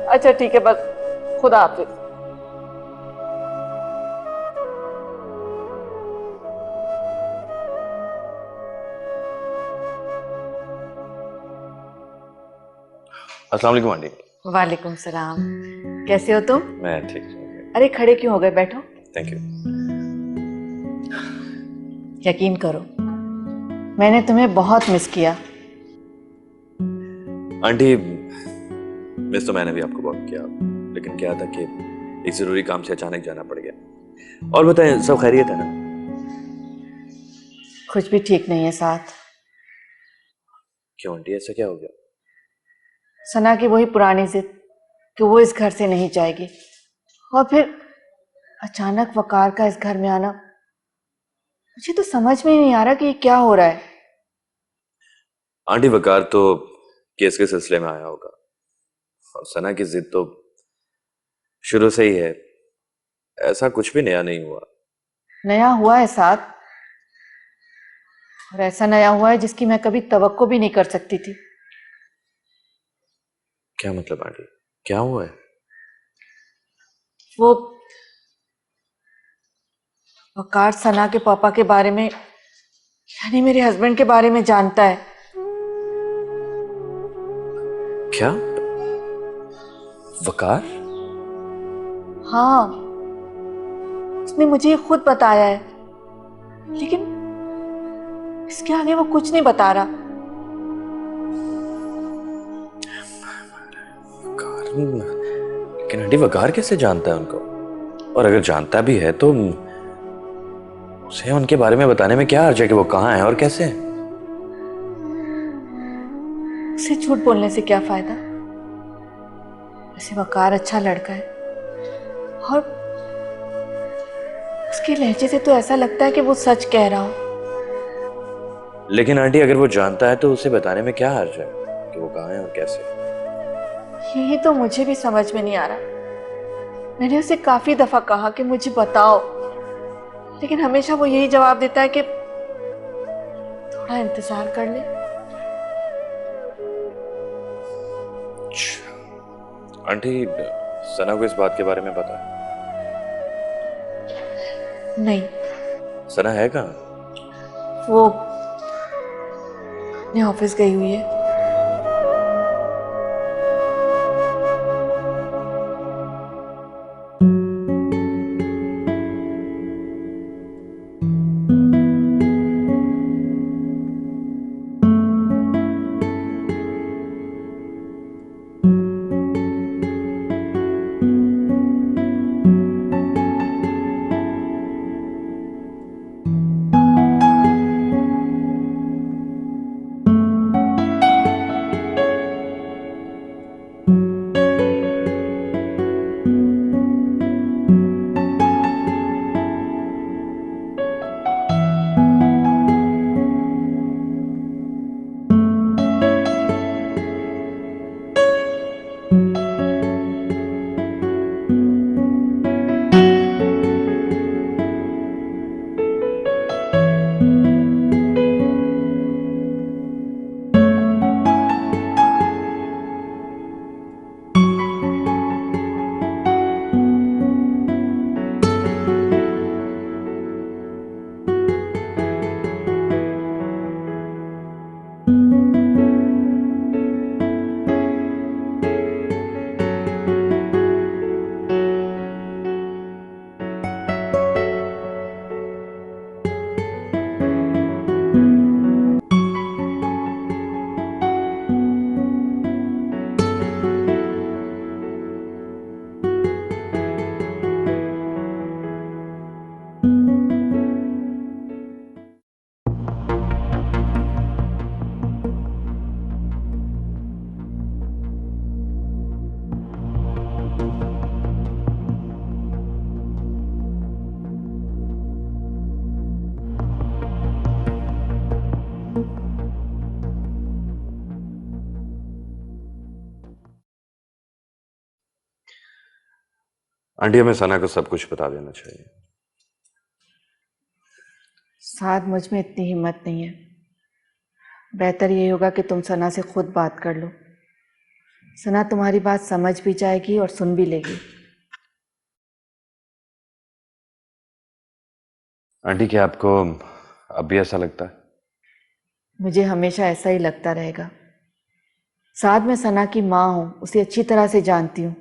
अच्छा ठीक है, बस खुदा हाफिज। अस्सलाम वालेकुम आंटी। वालेकुम सलाम। कैसे हो तुम? मैं ठीक हूँ। अरे खड़े क्यों हो गए, बैठो। Thank you. यकीन करो, मैंने तुम्हें बहुत मिस किया। आंटी, मिस तो मैंने भी आपको बहुत किया, लेकिन क्या था कि एक जरूरी काम से अचानक जाना पड़ गया। और बताएं, सब खैरियत है ना? कुछ भी ठीक नहीं है साथ। क्यों आंटी, ऐसा क्या हो गया? सना की वही पुरानी जिद कि वो इस घर से नहीं जाएगी, और फिर अचानक वकार का इस घर में आना। मुझे तो समझ में ही नहीं आ रहा कि ये क्या हो रहा है। आंटी, वकार तो केस के सिलसिले में आया होगा, और सना की जिद तो शुरू से ही है। ऐसा कुछ भी नया नहीं हुआ। नया हुआ है साथ, और ऐसा नया हुआ है जिसकी मैं कभी तवक्को भी नहीं कर सकती थी। क्या मतलब आंटी, क्या हुआ है? वो वकार सना के पापा के बारे में, यानी मेरे हस्बैंड के बारे में जानता है। क्या? वकार? हाँ, उसने मुझे ये खुद बताया है, लेकिन इसके आगे वो कुछ नहीं बता रहा। वकार? लेकिन आंटी, वकार कैसे जानता है उनको? और अगर जानता भी है तो उसे उनके बारे में बताने में क्या हर्ज है कि वो कहाँ है और कैसे है? उसे झूठ बोलने से क्या फायदा? वैसे वकार अच्छा लड़का है, और उसके लहजे से तो ऐसा लगता है कि वो सच कह रहा हो। लेकिन आंटी, अगर वो जानता है तो उसे बताने में क्या हर्ज है कि वो कहाँ है और कैसे? यही तो मुझे भी समझ में नहीं आ रहा। मैंने उसे काफी दफा कहा कि मुझे बताओ, लेकिन हमेशा वो यही जवाब देता है कि थोड़ा इंतजार कर ले। आंटी, सना को इस बात के बारे में पता है? नहीं। सना है कहाँ? वो अपने ऑफिस गई हुई है। आंटी, हमें सना को सब कुछ बता देना चाहिए। साथ मुझ में इतनी हिम्मत नहीं है। बेहतर ये होगा कि तुम सना से खुद बात कर लो। सना तुम्हारी बात समझ भी जाएगी और सुन भी लेगी। आंटी, क्या आपको अब भी ऐसा लगता है? मुझे हमेशा ऐसा ही लगता रहेगा। साथ में सना की माँ हूं, उसे अच्छी तरह से जानती हूँ।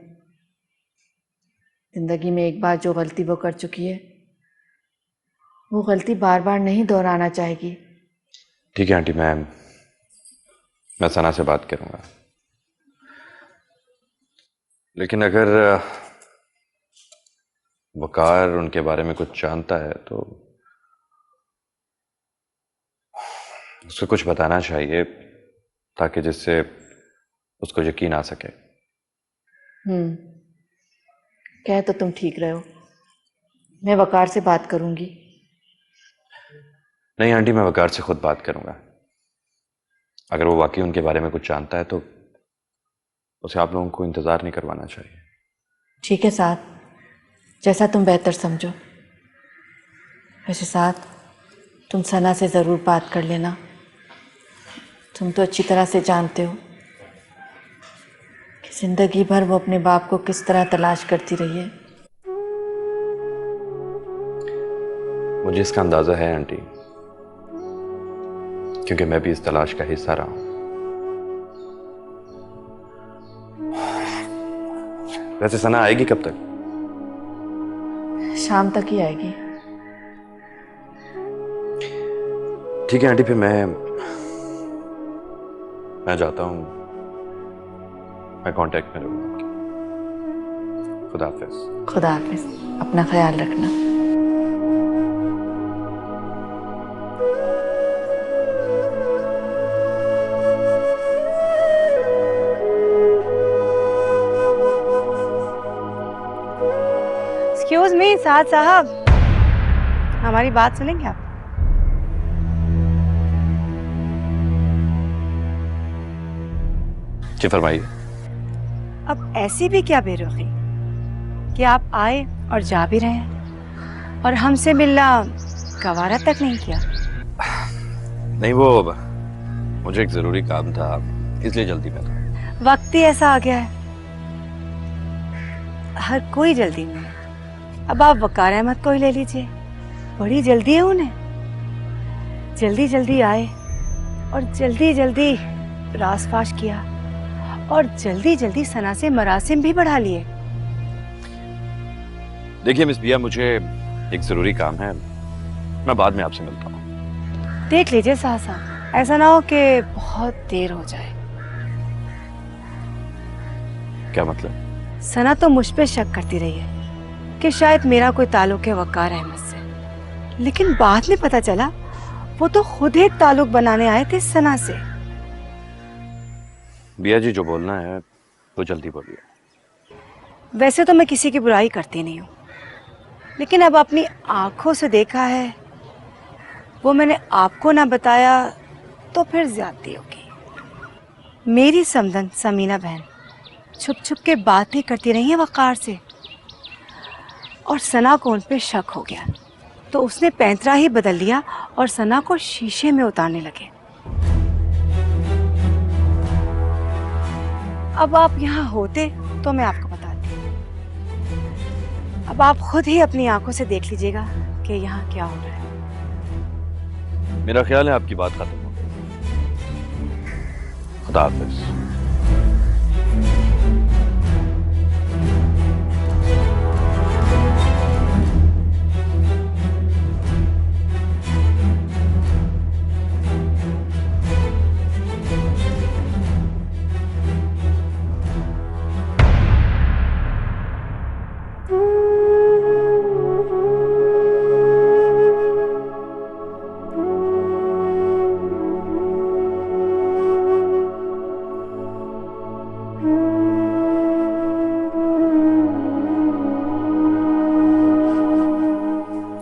जिंदगी में एक बार जो गलती वो कर चुकी है, वो गलती बार बार नहीं दोहराना चाहेगी। ठीक है आंटी, मैं सना से बात करूंगा। लेकिन अगर वकार उनके बारे में कुछ जानता है तो उसको कुछ बताना चाहिए, ताकि जिससे उसको यकीन आ सके। कह तो तुम ठीक रहे हो। मैं वकार से बात करूंगी। नहीं आंटी, मैं वकार से खुद बात करूंगा। अगर वो वाकई उनके बारे में कुछ जानता है तो उसे आप लोगों को इंतजार नहीं करवाना चाहिए। ठीक है साथ, जैसा तुम बेहतर समझो। वैसे साथ, तुम सना से ज़रूर बात कर लेना। तुम तो अच्छी तरह से जानते हो कि जिंदगी भर वो अपने बाप को किस तरह तलाश करती रही है। मुझे इसका अंदाजा है आंटी, क्योंकि मैं भी इस तलाश का हिस्सा रहा हूं। वैसे सना आएगी कब तक? शाम तक ही आएगी। ठीक है आंटी, फिर मैं जाता हूं। मैं कांटेक्ट में रहूंगा। खुदा हाफिज। खुदा हाफिज। अपना ख्याल रखना। एक्सक्यूज मी साद साहब, हमारी बात सुनेंगे आप? जी फरमाइए। अब ऐसी भी क्या बेरुखी कि आप आए और जा भी रहे हैं और हमसे मिलना गवारा तक नहीं किया। नहीं, वो मुझे एक जरूरी काम था, इसलिए जल्दी में था। वक्त ही ऐसा आ गया है, हर कोई जल्दी में है। अब आप वकार अहमद को ही ले लीजिए, बड़ी जल्दी है उन्हें। जल्दी जल्दी आए और जल्दी जल्दी रासफाश किया और जल्दी जल्दी सना से मरासिम भी बढ़ा लिए। देखिए मिस बिया, मुझे एक जरूरी काम है, मैं बाद में आपसे मिलता हूँ। देख लीजिए साहसा, ऐसा ना हो कि बहुत देर हो जाए। क्या मतलब? सना तो मुझ पे शक करती रही है कि शायद मेरा कोई ताल्लुक है वकार अहमद से, लेकिन बाद में पता चला वो तो खुद एक ताल्लुक बनाने आए थे सना से। बिया जी, जो बोलना है वो जल्दी बोलिए। वैसे तो मैं किसी की बुराई करती नहीं हूँ, लेकिन अब अपनी आंखों से देखा है, वो मैंने आपको ना बताया तो फिर ज्यादती होगी। मेरी समधन समीना बहन छुप छुप के बातें करती रही है वकार से, और सना को उन पे शक हो गया तो उसने पैंतरा ही बदल लिया और सना को शीशे में उतारने लगे। अब आप यहाँ होते तो मैं आपको बताती। अब आप खुद ही अपनी आंखों से देख लीजिएगा कि यहाँ क्या हो रहा है। मेरा ख्याल है आपकी बात खत्म हो गई। खुदा हाफिज।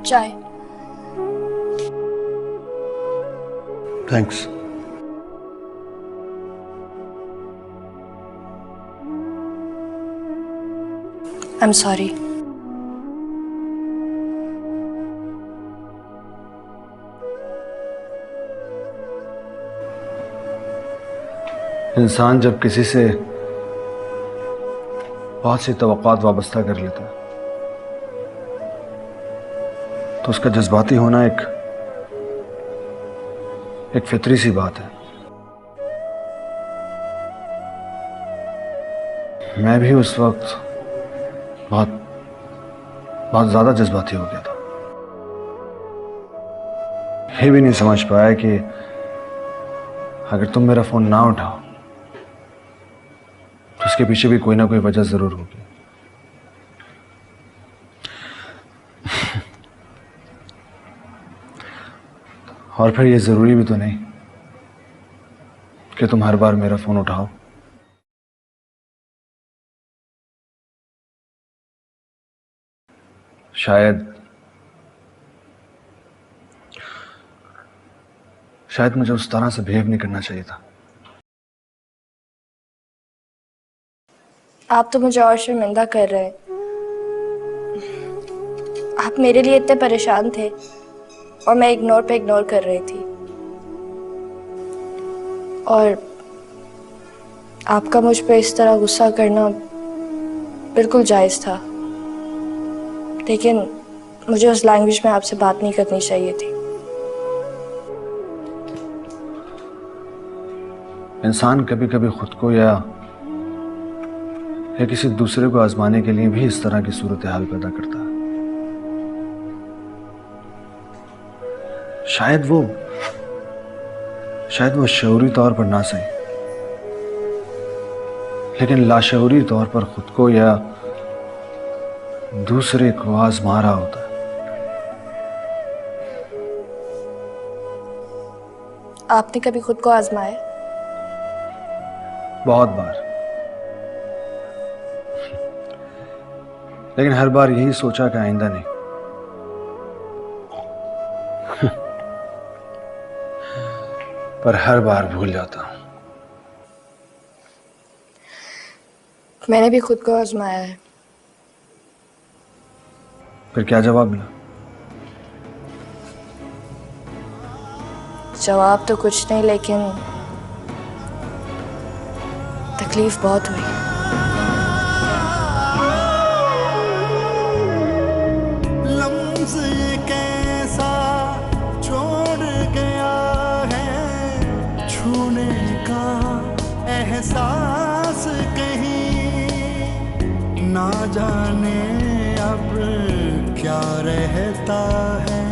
चाय। थैंक्स। I am sorry. इंसान जब किसी से बहुत सी तवक्कात वाबस्ता कर लेता है तो उसका जज्बाती होना एक फितरी सी बात है। मैं भी उस वक्त बहुत बहुत ज्यादा जज्बाती हो गया था। ये भी नहीं समझ पाया कि अगर तुम मेरा फोन ना उठाओ तो उसके पीछे भी कोई ना कोई वजह जरूर होगी। और फिर ये जरूरी भी तो नहीं कि तुम हर बार मेरा फोन उठाओ। शायद मुझे उस तरह से बिहेव नहीं करना चाहिए था। आप तो मुझे और शर्मिंदा कर रहे हैं। आप मेरे लिए इतने परेशान थे और मैं इग्नोर पे इग्नोर कर रही थी। और आपका मुझ पे इस तरह गुस्सा करना बिल्कुल जायज़ था, लेकिन मुझे उस लैंग्वेज में आपसे बात नहीं करनी चाहिए थी। इंसान कभी कभी खुद को या किसी दूसरे को आजमाने के लिए भी इस तरह की सूरत हाल पैदा करता है। शायद वो शऊरी तौर पर ना सही, लेकिन लाशऊरी तौर पर खुद को या दूसरे को आजमा रहा होता है। आपने कभी खुद को आजमाया? बहुत बार, लेकिन हर बार यही सोचा कि आइंदा नहीं। पर हर बार भूल जाता हूं। मैंने भी खुद को आजमाया है। फिर क्या जवाब मिला? जवाब तो कुछ नहीं, लेकिन तकलीफ बहुत हुई। लम्स ये कैसा छोड़ गया है, छूने का एहसास कहीं ना जाने अब क्या रहता है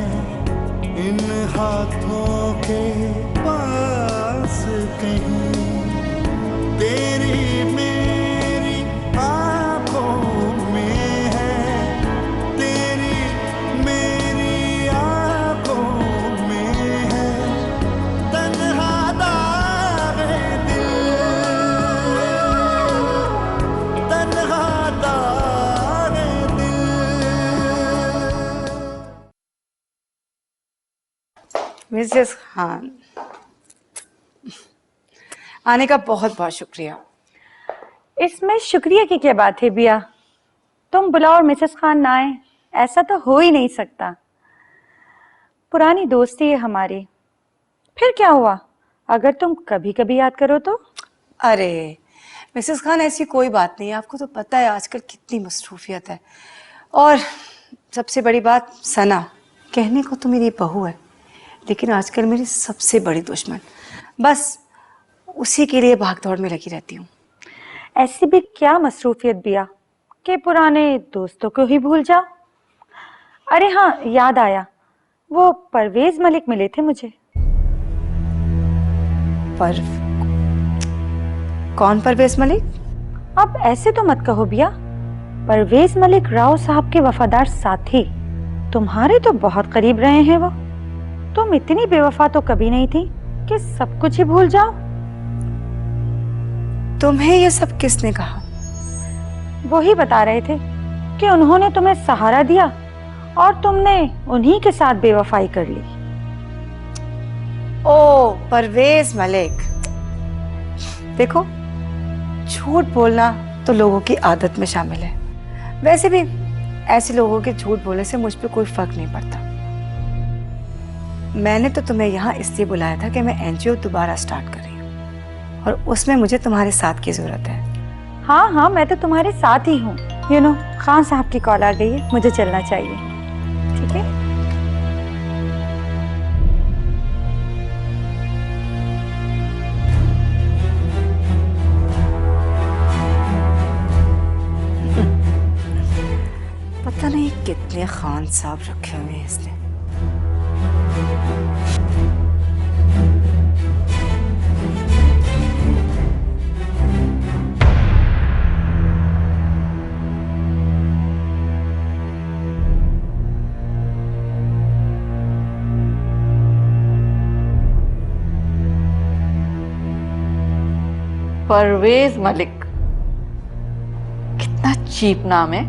इन हाथों के पास कहीं। तेरी मेरी आंखों में है, तेरी मेरी आंखों में है तन्हा दागे दिल, तन्हा दागे दिल। मिसेस खान, आने का बहुत बहुत शुक्रिया। इसमें शुक्रिया की क्या बात है बिया? तुम बुलाओ और मिसेस खान ना आए, ऐसा तो हो ही नहीं सकता। पुरानी दोस्ती है हमारी। फिर क्या हुआ अगर तुम कभी कभी याद करो तो? अरे मिसेस खान, ऐसी कोई बात नहीं है। आपको तो पता है आजकल कितनी मसरूफियत है। और सबसे बड़ी बात, सना कहने को तो मेरी बहू है, लेकिन आजकल मेरी सबसे बड़ी दुश्मन। बस उसी के लिए भागदौड़ में लगी रहती हूँ। ऐसी भी क्या मसरूफियत बिया कि पुराने दोस्तों को ही भूल जाओ। अरे हाँ, याद आया, वो परवेज मलिक मिले थे मुझे। कौन परवेज मलिक? अब ऐसे तो मत कहो बिया। परवेज मलिक राव साहब के वफादार साथी, तुम्हारे तो बहुत करीब रहे हैं वो। तुम इतनी बेवफा तो कभी नहीं थी कि सब कुछ ही भूल जाओ। तुम्हें ये सब किसने कहा? वो ही बता रहे थे कि उन्होंने तुम्हें सहारा दिया और तुमने उन्हीं के साथ बेवफाई कर ली। ओ परवेज मलिक, देखो झूठ बोलना तो लोगों की आदत में शामिल है। वैसे भी ऐसे लोगों के झूठ बोलने से मुझ पे कोई फर्क नहीं पड़ता। मैंने तो तुम्हें यहाँ इसलिए बुलाया था कि मैं एनजीओ दोबारा स्टार्ट कर रही हूँ और उसमें मुझे तुम्हारे साथ की जरूरत है। हाँ हाँ, मैं तो तुम्हारे साथ ही हूँ। यू नो, खान साहब की कॉल आ गई है, मुझे चलना चाहिए। ठीक है। सारे खान साहब रखे हुए हैं इसने। परवेज मलिक, कितना चीप नाम है।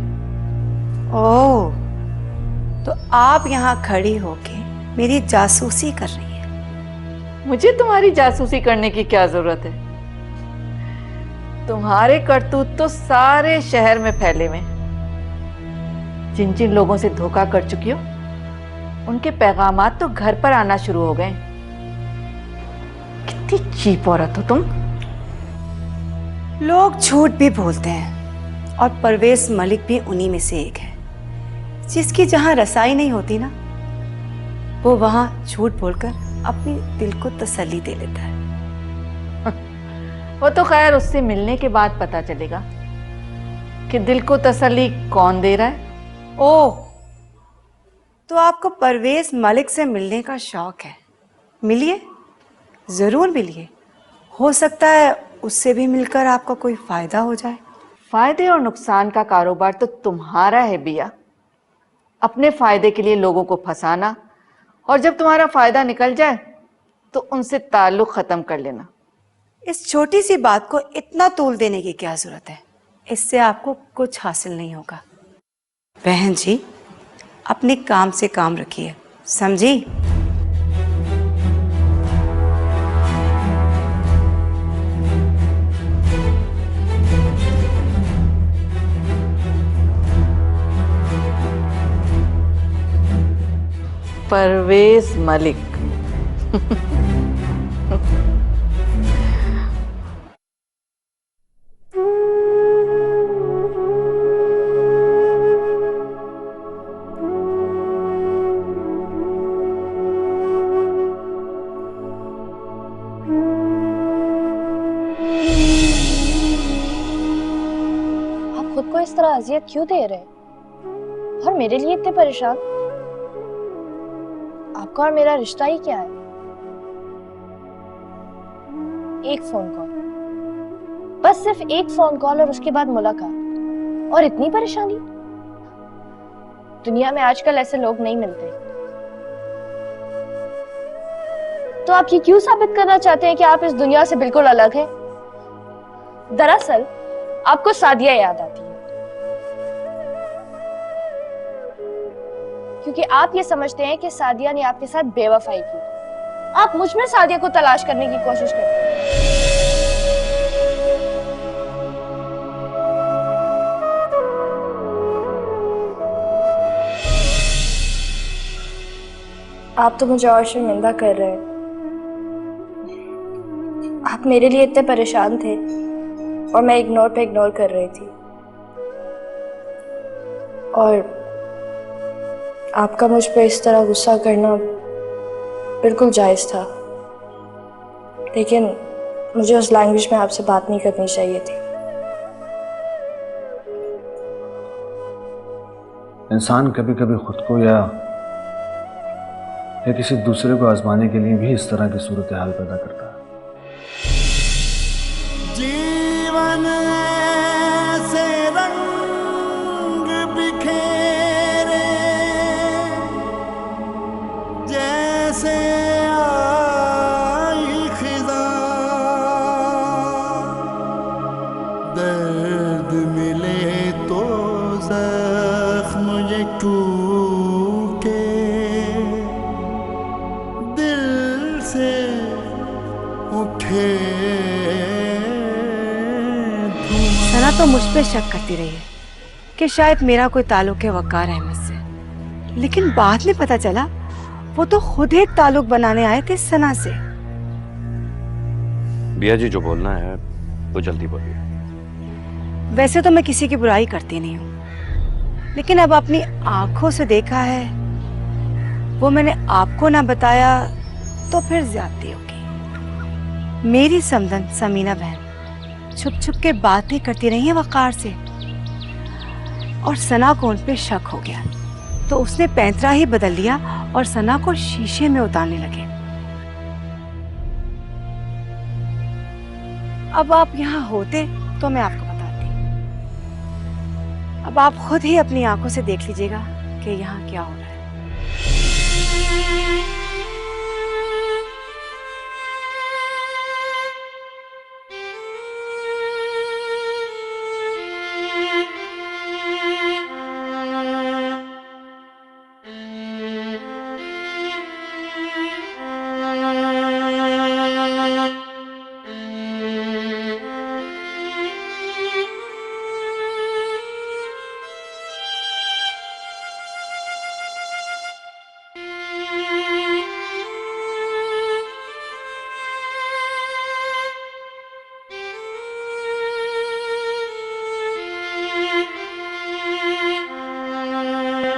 ओह, तो आप यहाँ खड़ी होके मेरी जासूसी कर रही हैं? मुझे तुम्हारी जासूसी करने की क्या जरूरत है? तुम्हारे करतूत तो सारे शहर में फैले हुए। जिन जिन लोगों से धोखा कर चुकी हो, उनके पैगामात तो घर पर आना शुरू हो गए। कितनी चीप औरत हो तुम। लोग झूठ भी बोलते हैं और परवेज मलिक भी उन्हीं में से एक है, जिसकी जहां रसाई नहीं होती ना, वो वहां झूठ बोलकर अपनी दिल को तसल्ली दे लेता है। वो तो खैर उससे मिलने के बाद पता चलेगा कि दिल को तसल्ली कौन दे रहा है। ओह, तो आपको परवेज मलिक से मिलने का शौक है? मिलिए, जरूर मिलिए। हो सकता है उससे भी मिलकर आपका कोई फायदा हो जाए। फायदे और नुकसान का कारोबार तो तुम्हारा है बिया। अपने फायदे के लिए लोगों को फंसाना, और जब तुम्हारा फायदा निकल जाए तो उनसे ताल्लुक खत्म कर लेना। इस छोटी सी बात को इतना तूल देने की क्या जरूरत है? इससे आपको कुछ हासिल नहीं होगा। बहन जी, अपने काम से काम रखिए, समझी? परवेज मलिक। आप खुद को इस तरह अजियत क्यों दे रहे हैं? और मेरे लिए इतने परेशान? आपका और मेरा रिश्ता ही क्या है? एक फोन कॉल, बस सिर्फ एक फोन कॉल, और उसके बाद मुलाकात, और इतनी परेशानी? दुनिया में आजकल ऐसे लोग नहीं मिलते। तो आप ये क्यों साबित करना चाहते हैं कि आप इस दुनिया से बिल्कुल अलग हैं? दरअसल आपको सादिया याद आती है, क्योंकि आप ये समझते हैं कि सादिया ने आपके साथ बेवफाई की। आप मुझ में सादिया को तलाश करने की कोशिश करते हैं। आप तो मुझे और शर्मिंदा कर रहे हैं। आप मेरे लिए इतने परेशान थे और मैं इग्नोर पे इग्नोर कर रही थी, और आपका मुझ पे इस तरह गुस्सा करना बिल्कुल जायज़ था, लेकिन मुझे उस लैंग्वेज में आपसे बात नहीं करनी चाहिए थी। इंसान कभी कभी खुद को या किसी दूसरे को आजमाने के लिए भी इस तरह की सूरत हाल पैदा करता है। जीवन ऐसे रंग बिखेरे जैसे आई खिज़ां, दर्द मिले तो जख्म ये टूटे, दिल से उठे। सना तो मुझ पे शक करती रही है कि शायद मेरा कोई ताल्लुक है वकार अहमद से, लेकिन बाद में पता चला वो तो खुद एक ताल्लुक बनाने आए थे सना से। बिया जी, जो बोलना है वो जल्दी बोलिए। वैसे तो मैं किसी की बुराई करती नहीं हूँ, लेकिन अब अपनी आंखों से देखा है, वो मैंने आपको ना बताया तो फिर ज्यादती होगी। मेरी समधन समीना बहन छुप छुप के बातें करती रही है वकार से, और सना को उन पे शक हो गया। तो उसने पैंतरा ही बदल लिया और सना को शीशे में उतारने लगे। अब आप यहाँ होते तो मैं आपको बताती। अब आप खुद ही अपनी आंखों से देख लीजिएगा कि यहाँ क्या हो रहा है।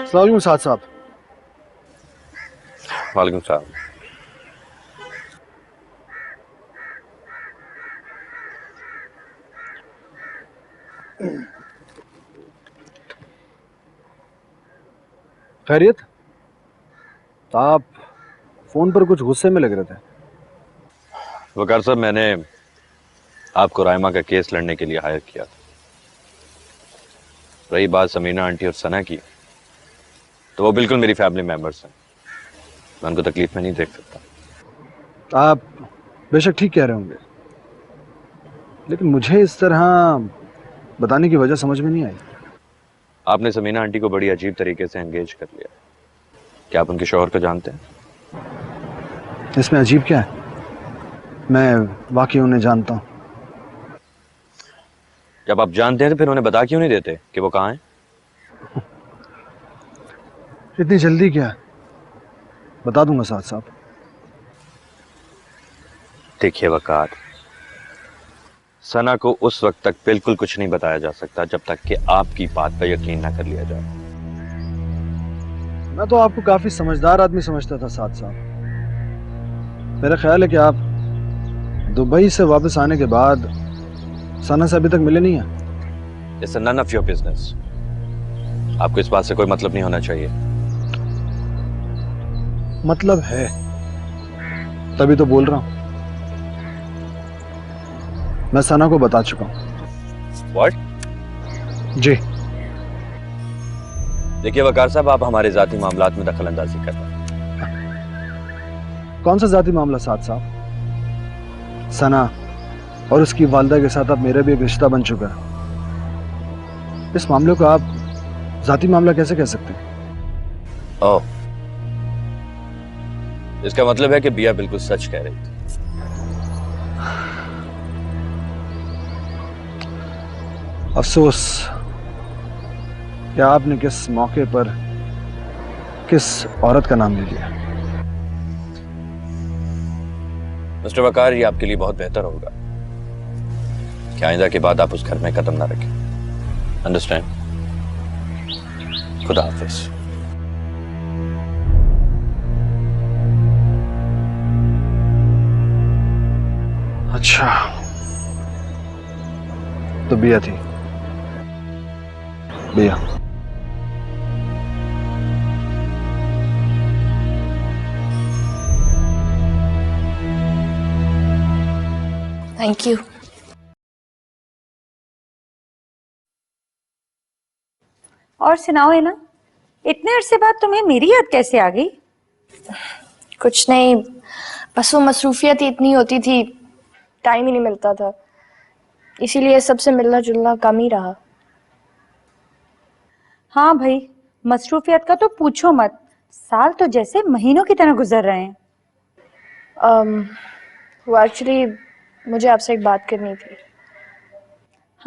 अस्सलाम वालेकुम साद साहब। वालेकुम सलाम। खैरियत? आप फोन पर कुछ गुस्से में लग रहे थे। वकार साहब, मैंने आपको रायमा का केस लड़ने के लिए हायर किया था। रही बात समीना आंटी और सना की, तो वो बिल्कुल मेरी फैमिली मेंबर्स हैं। मैं उनको तकलीफ में नहीं देख सकता। आप बेशक ठीक कह रहे होंगे, लेकिन मुझे इस तरह बताने की वजह समझ में नहीं आई। आपने समीना आंटी को बड़ी अजीब तरीके से एंगेज कर लिया। क्या आप उनके शौहर को जानते हैं? इसमें अजीब क्या है? मैं वाकई उन्हें जानता हूँ। जब आप जानते हैं तो फिर उन्हें बता क्यों नहीं देते कि वो कहाँ हैं? इतनी जल्दी क्या? बता दूंगा साद साहब। देखिए वकार, सना को उस वक्त तक बिल्कुल कुछ नहीं बताया जा सकता जब तक कि आपकी बात पर यकीन ना कर लिया जाए। मैं तो आपको काफी समझदार आदमी समझता था साद साहब। मेरा ख्याल है कि आप दुबई से वापस आने के बाद सना से अभी तक मिले नहीं हैं। It's none of your business. आपको इस बात से कोई मतलब नहीं होना चाहिए। मतलब है, तभी तो बोल रहा हूं। मैं सना को बता चुका हूं। What? जी। देखिए वकार साहब, आप हमारे जाती मामलात में दखल अंदाजी कर रहे हैं। कौन सा जाती मामला साद साहब? सना और उसकी वालिदा के साथ अब मेरा भी एक रिश्ता बन चुका है। इस मामले को आप जाती मामला कैसे कह सकते हैं? ओह, इसका मतलब है कि बिया बिल्कुल सच कह रही थी। अफसोस कि आपने किस मौके पर किस औरत का नाम ले लिया। मिस्टर वकार, ये आपके लिए बहुत बेहतर होगा कि आइंदा के बाद आप उस घर में कदम ना रखें। अंडरस्टैंड? खुदा हाफिज। अच्छा, तो बिया थी। बिया। Thank you. और सुनाओ है ना, इतने अरसे बाद तुम्हें मेरी याद कैसे आ गई? कुछ नहीं, बस वो मसरूफियत ही इतनी होती थी, टाइम ही नहीं मिलता था, इसीलिए सबसे मिलना जुलना कम ही रहा। हाँ भाई, मसरूफियत का तो पूछो मत। साल तो जैसे महीनों की तरह गुजर रहे हैं। वो एक्चुअली मुझे आपसे एक बात करनी थी।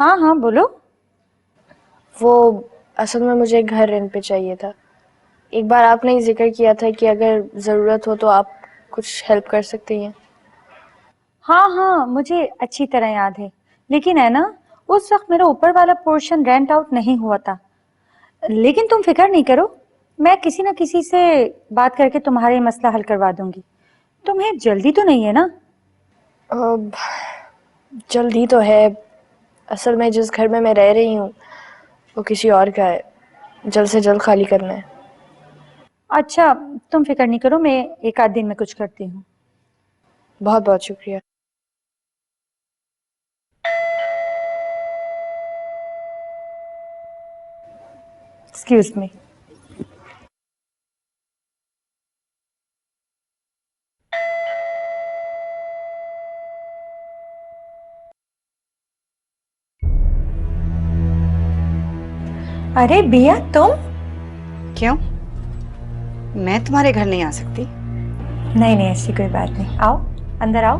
हाँ हाँ बोलो। वो असल में मुझे एक घर रेंट पे चाहिए था। एक बार आपने ही जिक्र किया था कि अगर ज़रूरत हो तो आप कुछ हेल्प कर सकती हैं। हाँ हाँ, मुझे अच्छी तरह याद है, लेकिन है ना, उस वक्त मेरा ऊपर वाला पोर्शन रेंट आउट नहीं हुआ था। लेकिन तुम फिक्र नहीं करो, मैं किसी न किसी से बात करके तुम्हारे मसला हल करवा दूंगी। तुम्हें जल्दी तो नहीं है ना? जल्दी तो है। असल में जिस घर में मैं रह रही हूँ वो किसी और का है, जल्द से जल्द खाली करना है। अच्छा तुम फिक्र नहीं करो, मैं एक आध दिन में कुछ करती हूँ। बहुत बहुत शुक्रिया। Excuse me. अरे बिया तुम? क्यों, मैं तुम्हारे घर नहीं आ सकती? नहीं नहीं ऐसी कोई बात नहीं, आओ अंदर आओ।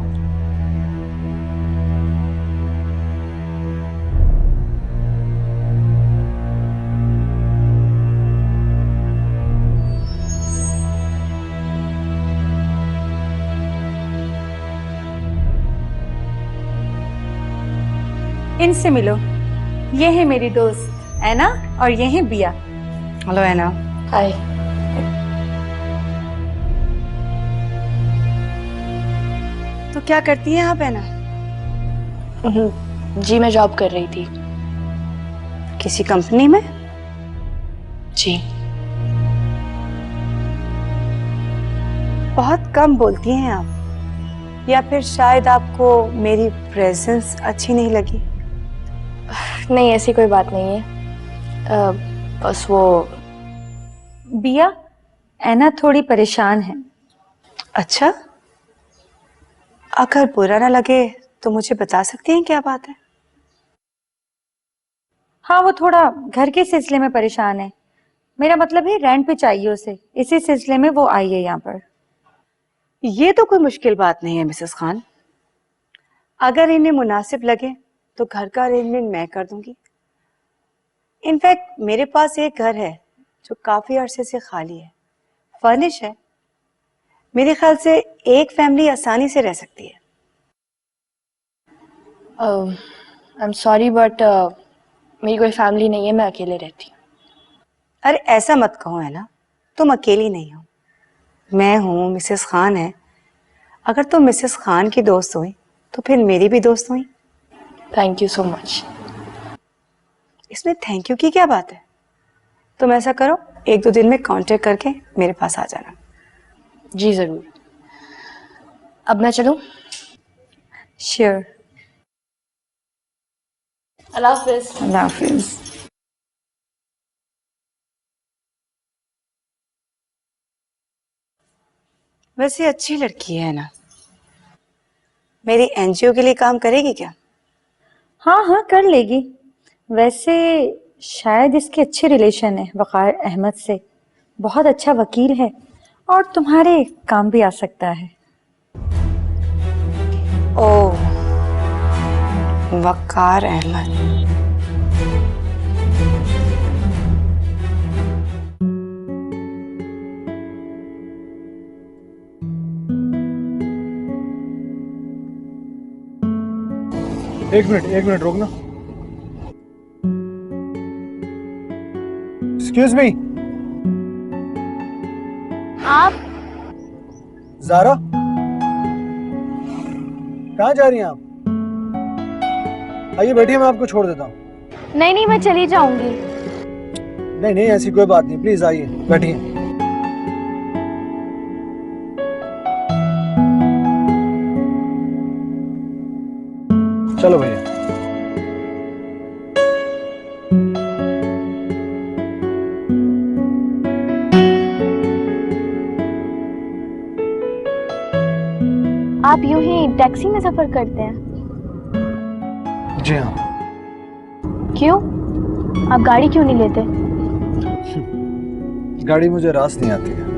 इनसे मिलो, ये है मेरी दोस्त ऐना और ये है बिया। हेलो ऐना। हाय। तो क्या करती हैं आप ऐना? जी मैं जॉब कर रही थी। किसी कंपनी में? जी। बहुत कम बोलती हैं आप, या फिर शायद आपको मेरी प्रेजेंस अच्छी नहीं लगी? नहीं ऐसी कोई बात नहीं है, बस वो। बिया ऐना थोड़ी परेशान है। अच्छा, अगर बुरा ना लगे तो मुझे बता सकती हैं क्या बात है? हाँ वो थोड़ा घर के सिलसिले में परेशान है। मेरा मतलब है रेंट पे चाहिए उसे, इसी सिलसिले में वो आई है यहाँ पर। ये तो कोई मुश्किल बात नहीं है मिसेस खान। अगर इन्हें मुनासिब लगे तो घर का अरेंजमेंट मैं कर दूंगी। इनफैक्ट मेरे पास एक घर है जो काफी अरसे से खाली है, फर्निश है। मेरे ख्याल से एक फैमिली आसानी से रह सकती है। आई एम सॉरी बट मेरी कोई फैमिली नहीं है, मैं अकेले रहती हूँ। अरे ऐसा मत कहो है ना, तुम अकेली नहीं हो, मैं हूँ, मिसेस खान है। अगर तुम मिसेस खान की दोस्त हुई तो फिर मेरी भी दोस्त हुई। Thank you so much. इसमें थैंक यू की क्या बात है? तुम ऐसा करो, एक दो दिन में कांटेक्ट करके मेरे पास आ जाना। जी जरूर। अब मैं चलूं? श्योर। अल्लाह हाफिज। अल्लाह हाफिज। वैसे अच्छी लड़की है ना, मेरी एनजीओ के लिए काम करेगी क्या? हाँ हाँ कर लेगी। वैसे शायद इसके अच्छे रिलेशन है वकार अहमद से, बहुत अच्छा वकील है और तुम्हारे काम भी आ सकता है। ओह, वकार अहमद। एक मिनट रुकना। Excuse me. आप? ज़ारा, कहाँ जा रही हैं आप? आइए बैठिए, मैं आपको छोड़ देता हूँ। नहीं मैं चली जाऊंगी। नहीं ऐसी कोई बात नहीं, प्लीज आइए बैठिए। चलो भैया। आप यूं ही टैक्सी में सफर करते हैं? जी हाँ। क्यों, आप गाड़ी क्यों नहीं लेते? गाड़ी मुझे रास नहीं आती है।